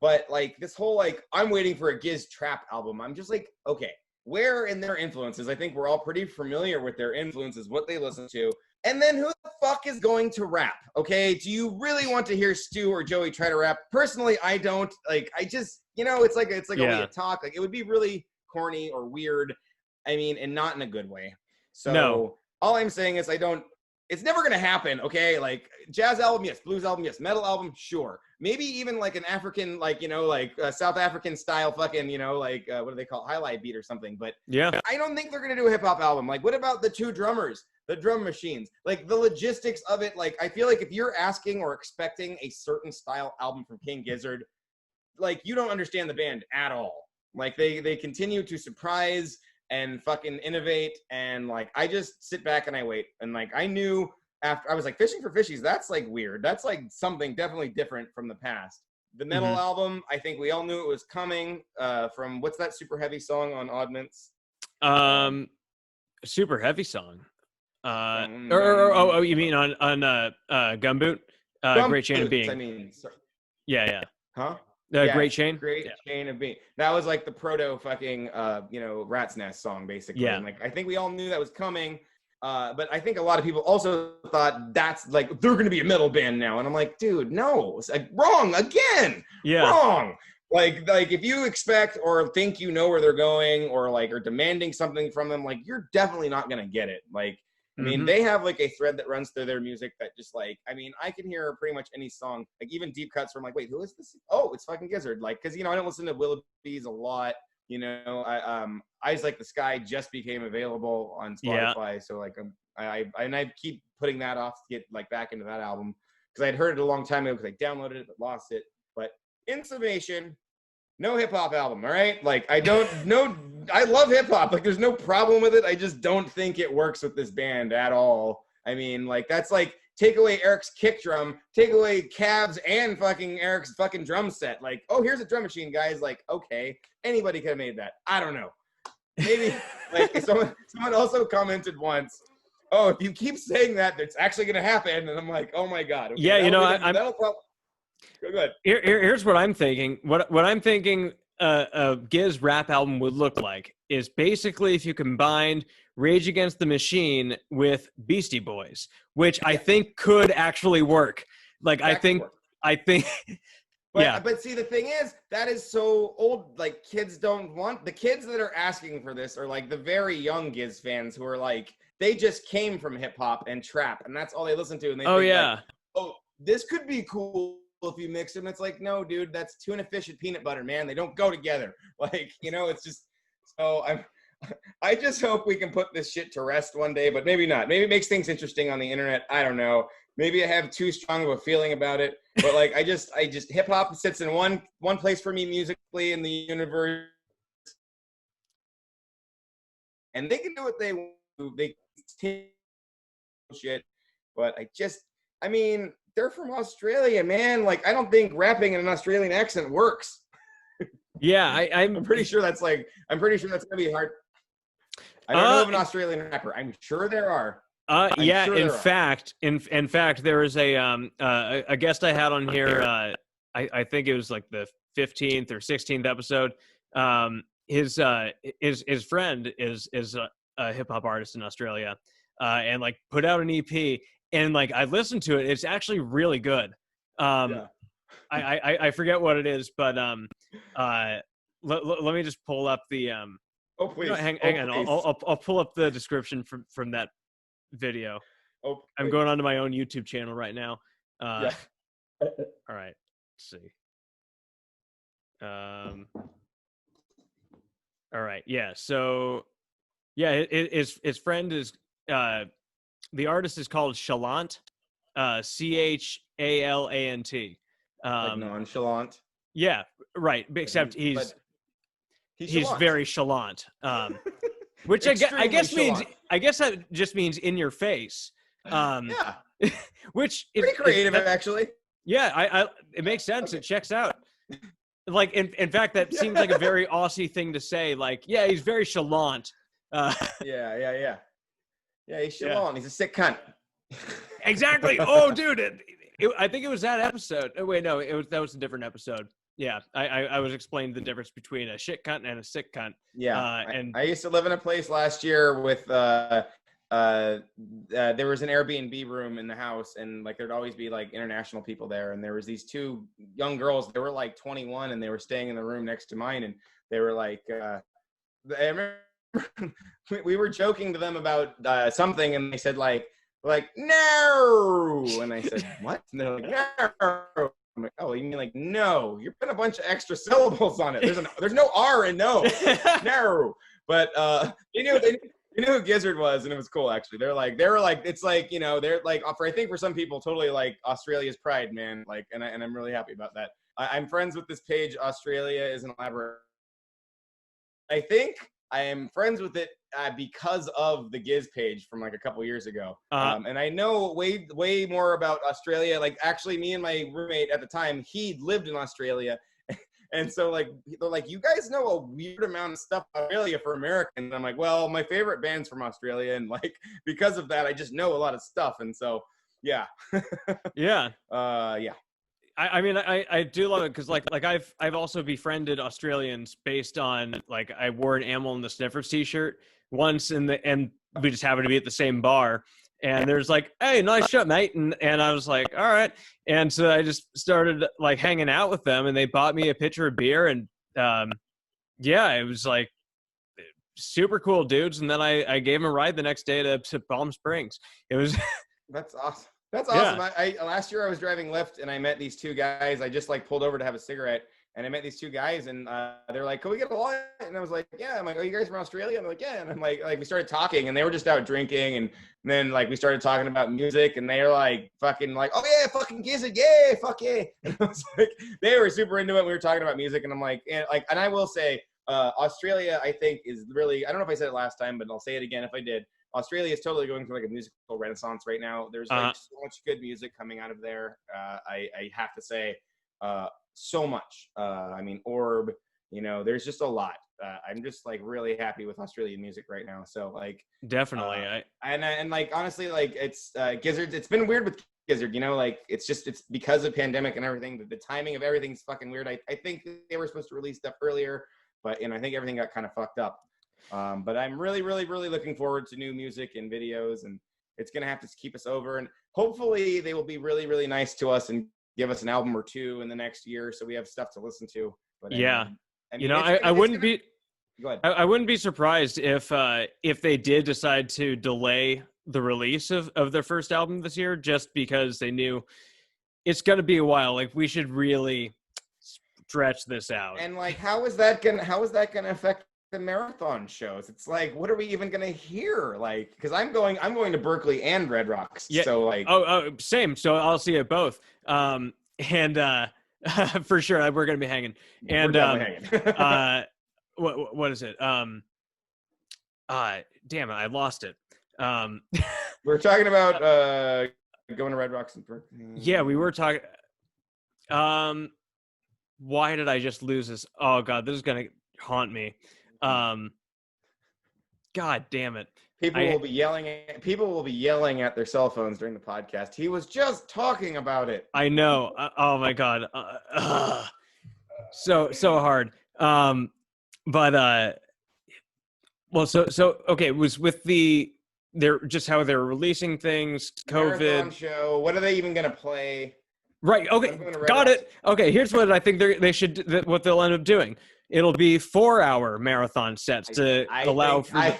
but like this whole like, I'm waiting for a Giz trap album. I'm just like, okay, where in their influences? I think we're all pretty familiar with their influences, what they listen to. And then who the fuck is going to rap? Okay, do you really want to hear Stu or Joey try to rap? Personally, I don't. Like, I just, it's like a way to talk. Like, it would be really corny or weird. I mean, and not in a good way. So all I'm saying is it's never going to happen, okay? Like, jazz album, yes. Blues album, yes. Metal album, sure. Maybe even like an African, South African style fucking, what do they call it? Highlight beat or something. But
yeah,
I don't think they're going to do a hip hop album. Like, what about the two drummers? The drum machines, like the logistics of it. Like, I feel like if you're asking or expecting a certain style album from King Gizzard, like, you don't understand the band at all. Like, they continue to surprise and fucking innovate. And like, I just sit back and I wait. And like, I knew after I was like, Fishing for Fishies, that's like weird. That's like something definitely different from the past. The metal album, I think we all knew it was coming from what's that super heavy song on Oddments?
Super heavy song. You mean on Gumboot? Great Chain of Being.
I mean, sorry.
Yeah.
Huh?
Great Chain.
Great Chain of Being. That was like the proto fucking Rat's Nest song, basically.
Yeah.
And like, I think we all knew that was coming. But I think a lot of people also thought that's like they're gonna be a metal band now, and I'm like, dude, no, it's like wrong again.
Yeah.
Wrong. Like if you expect or think you know where they're going, or like are demanding something from them, like you're definitely not gonna get it. Like. I mean, they have like a thread that runs through their music that just like, I mean, I can hear pretty much any song, like even deep cuts from like, wait, who is this? Oh, it's fucking Gizzard. Like, cause I don't listen to Willoughby's a lot, Eyes Like the Sky just became available on Spotify. Yeah. So like, I keep putting that off to get like back into that album. Cause I'd heard it a long time ago cause I downloaded it, but lost it. But in summation, no hip hop album. All right. Like I love hip hop. Like there's no problem with it. I just don't think it works with this band at all. I mean, like that's like take away Eric's kick drum, take away Cav's and fucking Eric's fucking drum set. Like, oh, here's a drum machine, guys. Like, okay, anybody could have made that. I don't know. Maybe like someone also commented once, oh, if you keep saying that, that's actually going to happen. And I'm like, oh my God. Okay,
yeah, you know,
that'll probably go good.
Here's what I'm thinking. What I'm thinking a Giz rap album would look like is basically if you combined Rage Against the Machine with Beastie Boys, which I think could actually work. Like, I think.
But see, the thing is, that is so old. Like, kids don't want, the kids that are asking for this are like the very young Giz fans who are like, they just came from hip hop and trap, and that's all they listen to. And they think like, oh, this could be cool if you mix them. It's like, no, dude, that's tuna fish and peanut butter, man. They don't go together. Like, you know, it's just, so I just hope we can put this shit to rest one day, but maybe not. Maybe it makes things interesting on the internet. I don't know. Maybe I have too strong of a feeling about it, but like, I just hip hop sits in one place for me musically in the universe, and they can do what they want to. They take shit, but I mean, they're from Australia, man. Like, I don't think rapping in an Australian accent works.
Yeah,
I'm pretty sure that's gonna be hard. I don't know of an Australian rapper. I'm sure there are.
In fact, there is a guest I had on here. I think it was like the 15th or 16th episode. His friend is a hip hop artist in Australia, and like put out an EP, and like I listened to it. It's actually really good. I forget what it is, but let me just pull up the
Oh please,
hang on. I'll pull up the description from that video.
Oh,
I'm going onto my own YouTube channel right now.
Yeah.
All right. Let's see. All right. Yeah. So, yeah, his friend is the artist is called Chalant, CHALANT.
Like nonchalant.
Yeah. Right. Except he's very chalant. Which I guess means that just means in your face.
Yeah.
Which
pretty creative, actually.
Yeah, it makes sense. Okay. It checks out. Like in fact, that seems like a very Aussie thing to say. Like, yeah, he's very chalant.
Yeah, he's chalant. Yeah. He's a sick cunt.
Exactly. Oh, dude, I think it was that episode. Oh, wait, no, that was a different episode. Yeah, I was explaining the difference between a shit cunt and a sick cunt.
Yeah, and I used to live in a place last year with there was an Airbnb room in the house, and like there'd always be like international people there, and there was these two young girls. They were like 21, and they were staying in the room next to mine, and they were like, I remember we were joking to them about something, and they said like no, and I said what? And they're like no. I'm like, oh, you mean like no? You're putting a bunch of extra syllables on it. There's no R in no. No. But they knew who Gizzard was, and it was cool actually. They were like, it's like, you know, they're like, I think for some people, totally like Australia's pride, man. Like, and I'm really happy about that. I'm friends with this page. Australia is an elaborate. I think I am friends with it because of the Giz page from like a couple years ago. And I know way more about Australia. Like actually me and my roommate at the time, he lived in Australia. And so like, they're like, you guys know a weird amount of stuff about Australia for Americans. And I'm like, well, my favorite band's from Australia. And like, because of that, I just know a lot of stuff. And so, yeah.
Yeah.
Yeah.
I mean, I do love it because like I've also befriended Australians based on like I wore an Amyl and the Sniffers t-shirt once and we just happened to be at the same bar, and there's like, hey, nice shot, mate, and I was like, all right, and so I just started like hanging out with them, and they bought me a pitcher of beer, and yeah, it was like super cool dudes, and then I gave them a ride the next day to Palm Springs. It was
that's awesome. That's awesome.
Yeah.
I last year I was driving Lyft and I met these two guys. I just like pulled over to have a cigarette and I met these two guys and they're like, can we get a line? And I was like, yeah. I'm like, oh, you guys from Australia? I'm like, yeah. And I'm like we started talking and they were just out drinking and then like we started talking about music and they were like fucking like, oh yeah, fucking Gizzard, yeah, fuck yeah. And I was like, they were super into it. We were talking about music and I'm like, and I will say Australia I think is really, I don't know if I said it last time, but I'll say it again if I did. Australia is totally going through like a musical renaissance right now. There's like so much good music coming out of there. I have to say, so much. I mean, Orb, there's just a lot. I'm just like really happy with Australian music right now. So like
definitely.
And like honestly, like it's Gizzard. It's been weird with Gizzard, like it's because of pandemic and everything. The timing of everything's fucking weird. I think they were supposed to release stuff earlier, but I think everything got kind of fucked up. But I'm really, really, really looking forward to new music and videos, and it's gonna have to keep us over. And hopefully, they will be really, really nice to us and give us an album or two in the next year, so we have stuff to listen to. But
yeah,
I mean,
I wouldn't be.
Go ahead.
I wouldn't be surprised if they did decide to delay the release of their first album this year, just because they knew it's going to be a while. Like, we should really stretch this out.
And like, how is that gonna affect the marathon shows? It's like, what are we even gonna hear? Like, because I'm going to Berkeley and Red Rocks. Yeah. So like,
same. So I'll see it both. And for sure, we're gonna be hanging. And hanging. What is it? Damn it, I lost it.
We're talking about going to Red Rocks and Berkeley.
Yeah, we were talking. Why did I just lose this? Oh God, this is gonna haunt me. God damn it! People will be
yelling at their cell phones during the podcast. He was just talking about it.
I know. Oh my God. So hard. But well, so okay. It was with they're just how they're releasing things. COVID
marathon show. What are they even gonna play?
Right. Okay. Got it. Okay. Here's what I think they should. What they'll end up doing. It'll be 4-hour marathon sets to allow for.
I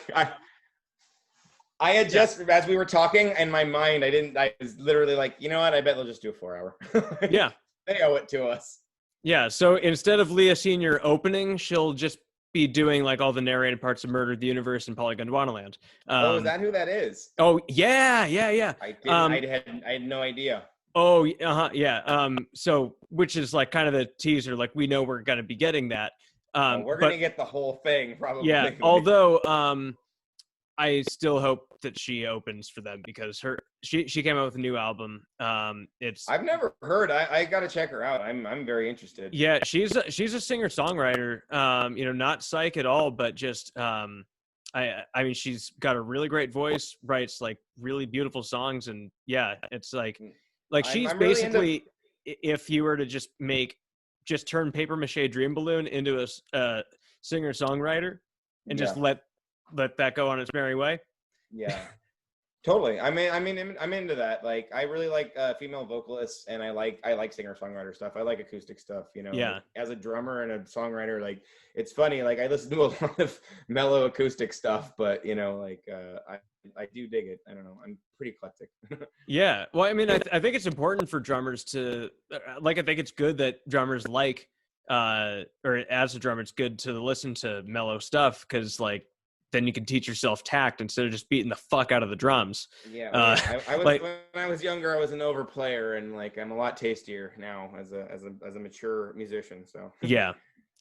had just, as we were talking in my mind, I was literally like, you know what? I bet they'll just do a 4-hour.
Yeah.
They owe it to us.
Yeah. So instead of Leah Senior opening, she'll just be doing like all the narrated parts of Murder of the Universe and Polygon Wonderland.
Is that who that is?
Oh yeah.
I had no idea.
Oh, yeah. So, which is like kind of the teaser, like we know we're going to be getting that.
We're going to get the whole thing, probably.
Yeah. Although, I still hope that she opens for them because she came out with a new album.
I've never heard. I got to check her out. I'm very interested.
Yeah, she's a singer-songwriter. Not psych at all, but just I mean, she's got a really great voice, writes like really beautiful songs, and yeah, it's like she's I'm basically really if you were to just turn Paper Mache Dream Balloon into a singer-songwriter and just let that go on its merry way.
Yeah. Totally. I mean, I'm into that. Like, I really like female vocalists, and I like singer-songwriter stuff. I like acoustic stuff,
Yeah.
Like, as a drummer and a songwriter, like, it's funny. Like, I listen to a lot of mellow acoustic stuff, but I do dig it. I don't know. I'm pretty eclectic.
Yeah. Well, I mean, I think it's important for drummers to I think it's good that drummers or as a drummer, it's good to listen to mellow stuff because like then you can teach yourself tact instead of just beating the fuck out of the drums.
Yeah. I was when I was younger, I was an overplayer, and like I'm a lot tastier now as a mature musician. So
yeah,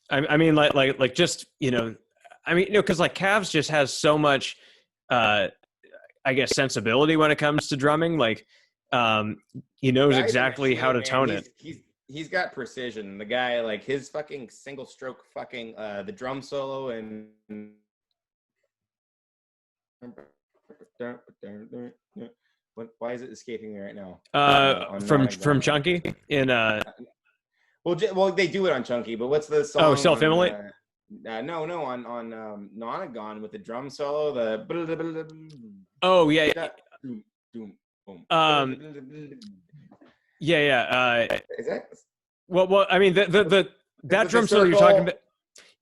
I mean like just because like Cavs just has so much I guess sensibility when it comes to drumming. Like he knows exactly how to tone it.
He's got precision. The guy, like his fucking single stroke fucking the drum solo and why is it escaping me right now?
From Chunky in
well they do it on Chunky, but what's the song?
Oh, Self-Immolate?
No, on Nonagon with the drum solo,
oh yeah. Is that well I mean that drum solo you're talking about.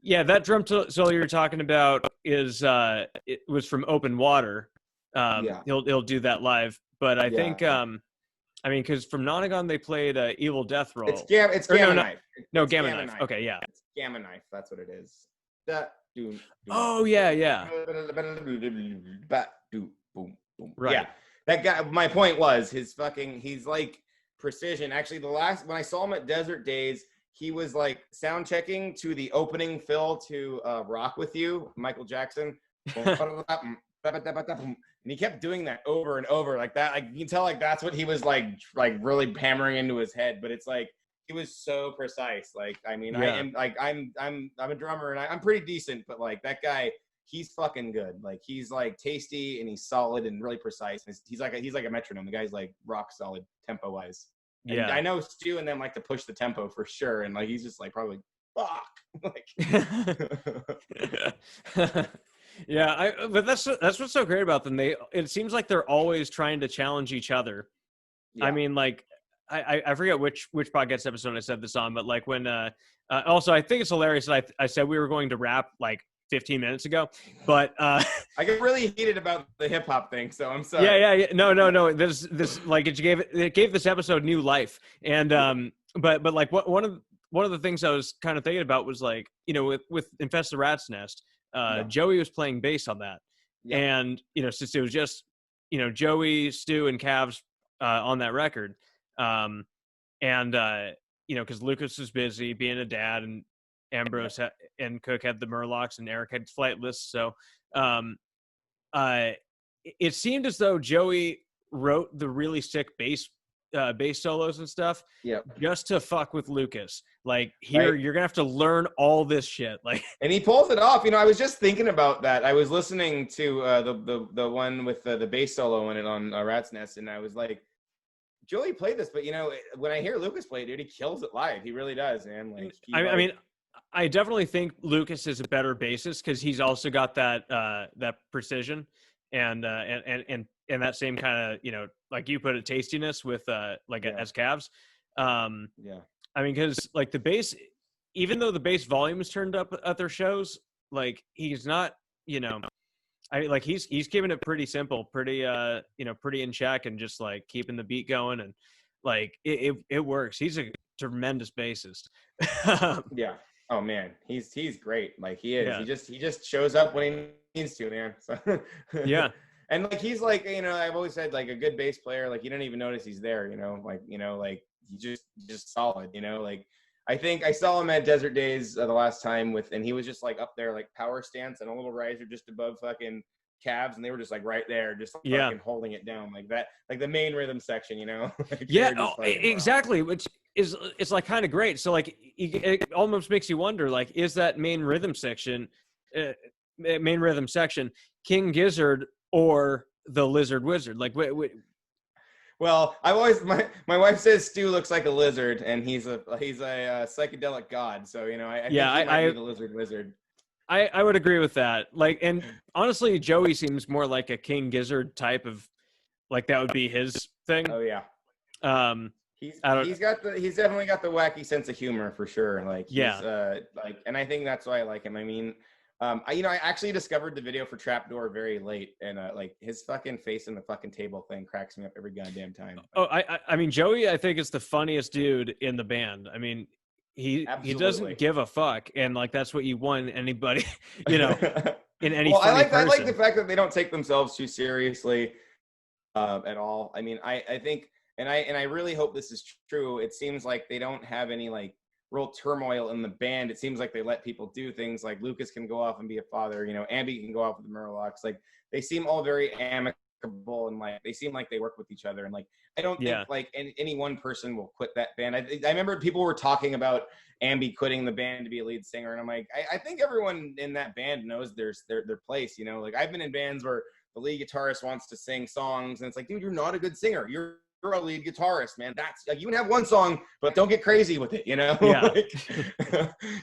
Yeah, that drum solo you're talking about is it was from Open Water. He'll do that live, but I think because from Nonagon they played Evil Death Roll.
It's Gamma Knife.
No, Gamma Knife. Okay, yeah.
It's Gamma Knife. That's what it is.
Oh yeah. Right.
Yeah, that guy. My point was he's like precision. Actually, when I saw him at Desert Days, he was like sound checking to the opening fill to Rock With You, Michael Jackson. and he kept doing that over and over like that. Like you can tell, like that's what he was like really hammering into his head. But it's like he was so precise. Like I mean, I
Yeah.
am like I'm a drummer and I'm pretty decent, but like that guy, he's fucking good. Like he's like tasty and he's solid and really precise. He's like a metronome. The guy's like rock solid tempo wise. And
Yeah.
I know Stu and them like to push the tempo for sure. And like he's just like probably fuck. Like
Yeah, but that's what's so great about them. It seems like they're always trying to challenge each other.
yeah.
I mean, like I forget which podcast episode I said this on, but like when also I think it's hilarious that I said we were going to rap like 15 minutes ago, but
I get really heated about the hip hop thing, so I'm sorry.
yeah. No. This like it gave this episode new life, and but like one of the things I was kind of thinking about was like, you know, with Infest the Rat's Nest, Joey was playing bass on that, and you know, since it was just, you know, Joey, Stu, and Cavs on that record, and you know, because Lucas was busy being a dad, and Ambrose and Cook had the Murlocs, and Eric had Flightless, so it seemed as though Joey wrote the really sick bass solos and stuff just to fuck with Lucas. Like, here, you're gonna have to learn all this shit. Like,
and he pulls it off. You know, I was just thinking about that. I was listening to the one with the bass solo in it on Rat's Nest, and I was like, Joey played this, but you know, when I hear Lucas play it, dude, he kills it live. He really does, man. Like,
I mean, I definitely think Lucas is a better bassist because he's also got that precision and that same kind of, you know, like you put it, tastiness with as Cavs. I mean, because like the bass, even though the bass volume is turned up at their shows, like he's not, you know, he's keeping it pretty simple, pretty you know, pretty in check, and just like keeping the beat going, and like it works. He's a tremendous bassist.
Yeah. Oh man, he's great. Like he is.
Yeah.
He just shows up when he needs to, man. So
yeah.
And like he's like, you know, I've always said like a good bass player, like you don't even notice he's there, you know, like he's just solid, you know. Like I think I saw him at Desert Days the last time and he was just like up there, like power stance and a little riser just above fucking Cavs, and they were just like right there, just fucking holding it down like that, like the main rhythm section, you know. Like,
exactly. Which is, it's like kind of great. So like it almost makes you wonder, like, is that main rhythm section King Gizzard or the Lizard Wizard? Like,
well, I've always my wife says Stu looks like a lizard, and he's a psychedelic god. So you know, I think he might be the Lizard Wizard.
I would agree with that. like, and honestly, Joey seems more like a King Gizzard type of, like, that would be his thing.
Oh yeah. He's definitely got the wacky sense of humor for sure. Like and I think that's why I like him. I mean, I actually discovered the video for Trapdoor very late, and like his fucking face in the fucking table thing cracks me up every goddamn time.
Oh, I mean, Joey, I think is the funniest dude in the band. I mean, he doesn't give a fuck, and like that's what you want anybody, you know, in any.
Well, I like the fact that they don't take themselves too seriously at all. I mean, I think, and I really hope this is true. It seems like they don't have any like real turmoil in the band. It seems like they let people do things. Like Lucas can go off and be a father, you know, Ambi can go off with the Murlocs. Like they seem all very amicable, and like they seem like they work with each other. And like I don't think like any one person will quit that band. I remember people were talking about Ambi quitting the band to be a lead singer, and I'm like, I think everyone in that band knows their place, you know. Like I've been in bands where the lead guitarist wants to sing songs, and it's like, dude, you're not a good singer. You're a lead guitarist, man. That's like, you can have one song, but don't get crazy with it, you know. Like,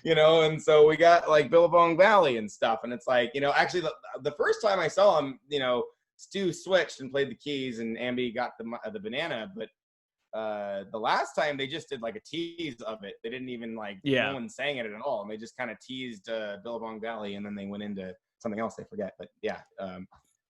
you know. And so we got like Billabong Valley and stuff, and it's like, you know, actually the first time I saw him, you know, Stu switched and played the keys, and Ambi got the banana. But the last time they just did like a tease of it. They didn't even like no one sang it at all, and they just kind of teased Billabong Valley, and then they went into something else. I forget, but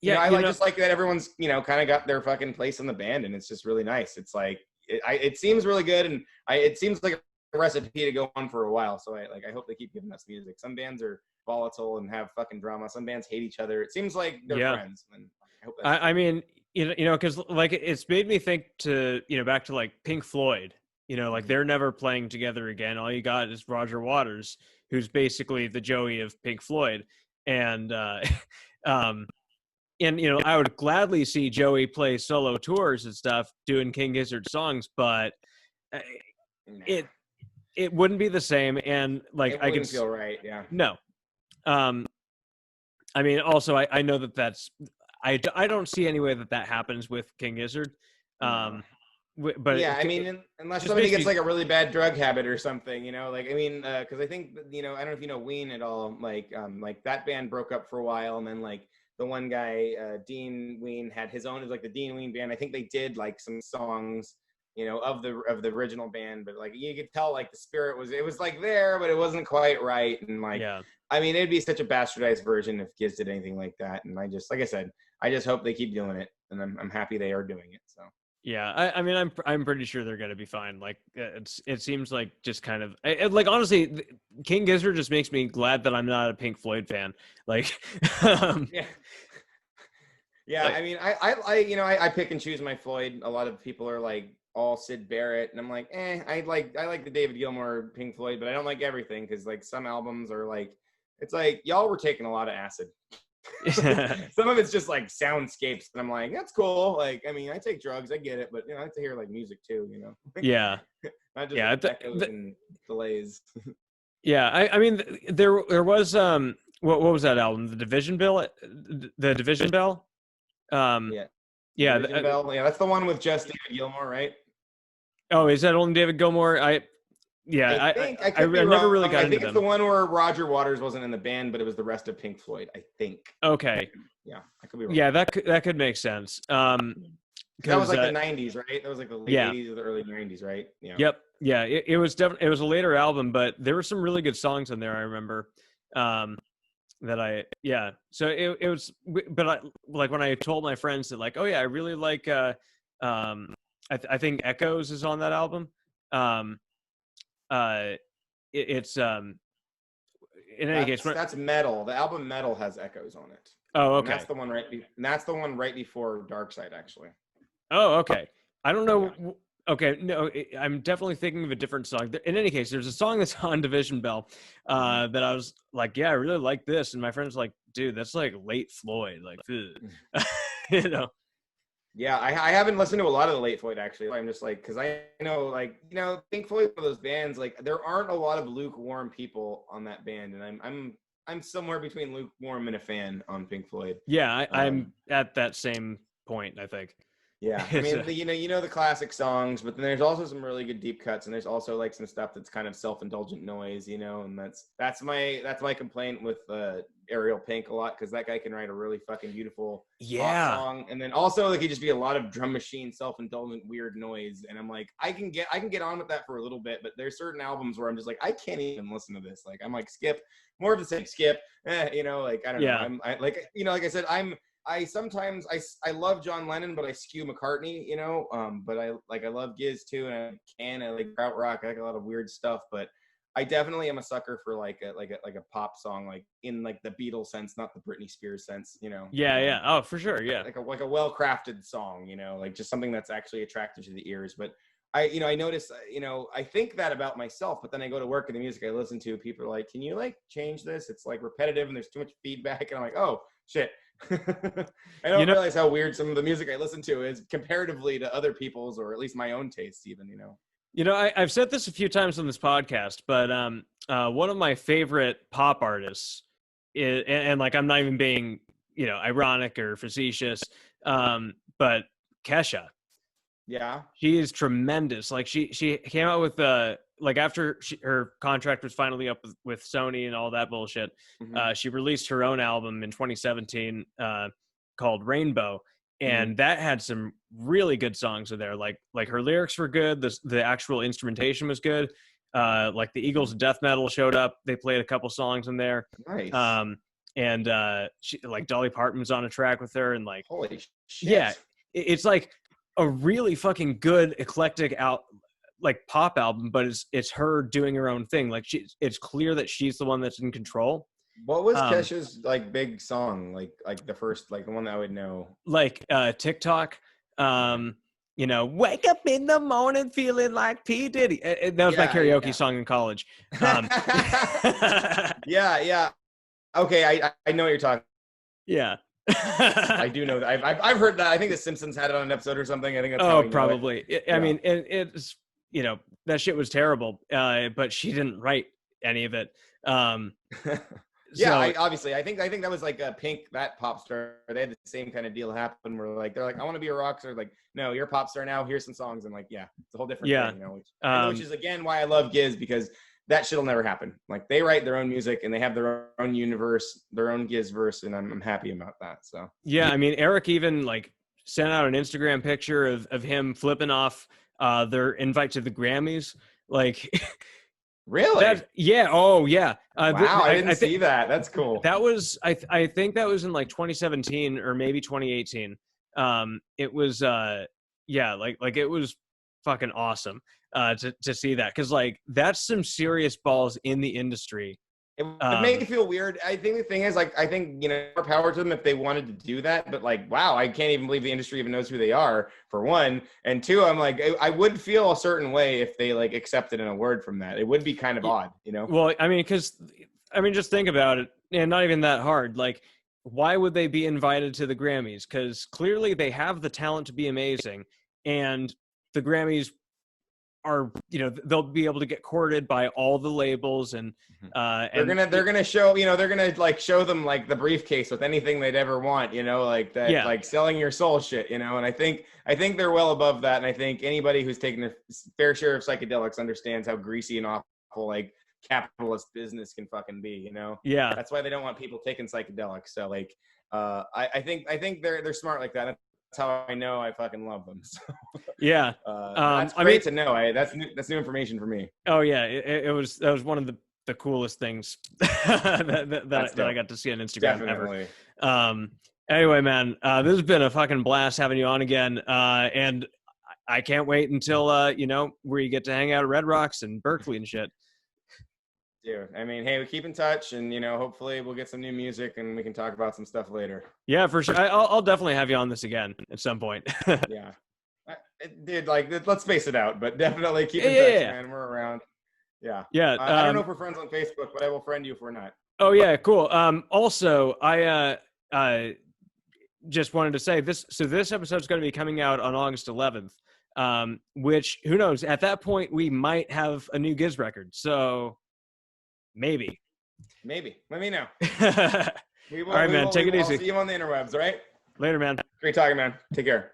I just like that everyone's, you know, kind of got their fucking place in the band, and it's just really nice. It's like it seems really good, and it seems like a recipe to go on for a while. So I hope they keep giving us music. Some bands are volatile and have fucking drama. Some bands hate each other. It seems like they're friends. And I hope
I mean, you know, because like it's made me think to, you know, back to like Pink Floyd. You know, like they're never playing together again. All you got is Roger Waters, who's basically the Joey of Pink Floyd, and and I would gladly see Joey play solo tours and stuff doing King Gizzard songs, but uh, it wouldn't be the same. And like
It
I could
wouldn't feel right. Yeah.
no. I mean, also I know that's I don't see any way that happens with King Gizzard.
No.
But
Yeah, I mean, unless
just
somebody
makes
gets
me
like a really bad drug habit or something, like I mean, because I think I don't know if you know Ween at all. Like that band broke up for a while, and then like the one guy, Dean Ween, had his own, it was like the Dean Ween band. I think they did like some songs, of the original band, but like you could tell like the spirit was like there, but it wasn't quite right, and like
yeah.
I mean, it'd be such a bastardized version if Giz did anything like that, and like I said, I just hope they keep doing it, and I'm happy they are doing it. So.
Yeah, I mean, I'm pretty sure they're gonna be fine. Like, it seems like just kind of like honestly, King Gizzard just makes me glad that I'm not a Pink Floyd fan. Like,
Yeah, yeah.
like,
I mean, I pick and choose my Floyd. A lot of people are like all Sid Barrett, and I'm like, I like the David Gilmour Pink Floyd, but I don't like everything because like some albums are like, it's like y'all were taking a lot of acid. Some of it's just like soundscapes, and I'm like, that's cool. Like, I mean, I take drugs, I get it, but I have to hear like music too,
yeah,
not just
yeah,
like echoes and delays.
yeah. I mean, there was what was that album? The Division Bell, the Division Bell.
Yeah,
Yeah.
Division Bell. Yeah, that's the one with just David Gilmour, right?
Oh, is that only David Gilmour? Yeah,
I think I
never really got
I
into
think
them.
it's the one where Roger Waters wasn't in the band, but it was the rest of Pink Floyd. I think.
Okay.
Yeah, I could be wrong.
Yeah, that could make sense.
That was like the '90s, right? That was like the late '80s or the early '90s, right? Yeah.
Yep. Yeah. It was definitely, it was a later album, but there were some really good songs in there. I remember. So it was, but like when I told my friends that like, oh yeah, I really like. I think Echoes is on that album. It's in any case,
that's Metal. The album Metal has Echoes on it.
Oh, okay.
And that's the one right before Dark Side, actually.
Oh, okay. I don't know.
Yeah.
Okay, no, I'm definitely thinking of a different song. In any case, there's a song that's on Division Bell that I was like, yeah, I really like this, and my friend's like, dude, that's like late Floyd, like,
Yeah, I haven't listened to a lot of the late Floyd, actually. I'm just like, because I know, like, Pink Floyd, one of those bands, like, there aren't a lot of lukewarm people on that band, and I'm somewhere between lukewarm and a fan on Pink Floyd.
Yeah, I'm at that same point, I think.
Yeah, I mean, the classic songs, but then there's also some really good deep cuts, and there's also like some stuff that's kind of self-indulgent noise, and that's my complaint with Ariel Pink a lot, because that guy can write a really fucking beautiful pop song, and then also like he just be a lot of drum machine, self-indulgent, weird noise, and I'm like, I can get on with that for a little bit, but there's certain albums where I'm just like, I can't even listen to this. Like, I'm like, skip, more of the same, skip, like I don't know, like I said, I love John Lennon, but I skew McCartney, but I love Giz too, and I like krautrock. I like a lot of weird stuff, but I definitely am a sucker for like a pop song, like in like the Beatles sense, not the Britney Spears sense,
Yeah. Oh, for sure. Yeah.
Like a well-crafted song, like just something that's actually attractive to the ears. But I notice, I think that about myself, but then I go to work and the music I listen to, people are like, can you like change this? It's like repetitive and there's too much feedback. And I'm like, oh shit. I don't realize how weird some of the music I listen to is comparatively to other people's, or at least my own tastes even,
I've said this a few times on this podcast, but one of my favorite pop artists is, and like, I'm not even being, ironic or facetious, but Kesha.
Yeah.
She is tremendous. Like she came out with like after her contract was finally up with Sony and all that bullshit, she released her own album in 2017 called Rainbow, and that had some really good songs in there. Like her lyrics were good, the actual instrumentation was good. Like the Eagles of Death Metal showed up, they played a couple songs in there.
Nice.
And she, like, Dolly Parton was on a track with her, and like,
holy shit.
Yeah, it's like a really fucking good eclectic like pop album, but it's her doing her own thing. Like it's clear that she's the one that's in control.
What was Kesha's like big song? Like the first, like the one that I would know.
Like TikTok. Wake up in the morning feeling like P. Diddy. That was my karaoke song in college.
Yeah. Okay, I know what you're talking.
Yeah.
I do know that. I've heard that. I think The Simpsons had it on an episode or something. I think that's how we know
probably.
it.
I mean, it's that shit was terrible. But she didn't write any of it.
Yeah,
So,
I think that was like a Pink, that pop star. They had the same kind of deal happen where they're like, I want to be a rock star. Like, no, you're a pop star now. Here's some songs, and like, yeah, it's a whole different thing, which is again why I love Giz, because that shit'll never happen. Like, they write their own music and they have their own universe, their own Giz verse, and I'm happy about that. So
yeah, I mean, Eric even like sent out an Instagram picture of him flipping off their invite to the Grammys, like.
Really?
Yeah. Oh, yeah.
Wow, I didn't see that. That's cool.
That was, I think that was in like 2017 or maybe 2018. It was, yeah, like it was fucking awesome to see that, because like that's some serious balls in the industry.
It would make it feel weird. I think the thing is, like, I think, more power to them if they wanted to do that. But like, wow, I can't even believe the industry even knows who they are, for one. And two, I'm like, I would feel a certain way if they like accepted an award from that. It would be kind of odd,
Well, I mean, just think about it, and not even that hard. Like, why would they be invited to the Grammys? Because clearly they have the talent to be amazing, and the Grammys are, they'll be able to get courted by all the labels, and
they're gonna show, they're gonna like show them like the briefcase with anything they'd ever want, like that, like selling your soul shit, and I think they're well above that, and I think anybody who's taken their fair share of psychedelics understands how greasy and awful like capitalist business can fucking be,
Yeah,
that's why they don't want people taking psychedelics. So like, I think they're smart like that. That's how I know I fucking love them. So,
yeah,
that's great to know. That's new information for me.
Oh yeah, that was one of the coolest things that I got to see on Instagram.
Definitely.
Ever. Anyway, man, this has been a fucking blast having you on again, and I can't wait until where you get to hang out at Red Rocks and Berkeley and shit.
Dude, I mean, hey, we keep in touch, and hopefully we'll get some new music and we can talk about some stuff later.
Yeah, for sure. I'll definitely have you on this again at some point.
Yeah, dude, like, let's space it out, but definitely keep in touch, man. We're around. Yeah. I don't know if we're friends on Facebook, but I will friend you if we're not.
Oh yeah, cool. Also, I just wanted to say this. So this episode is going to be coming out on August 11th. Which, who knows? At that point, we might have a new Giz record. So. Maybe. Let me know.
All right,
man. Take it easy.
I'll see you on the interwebs, all right?
Later, man.
Great talking, man. Take care.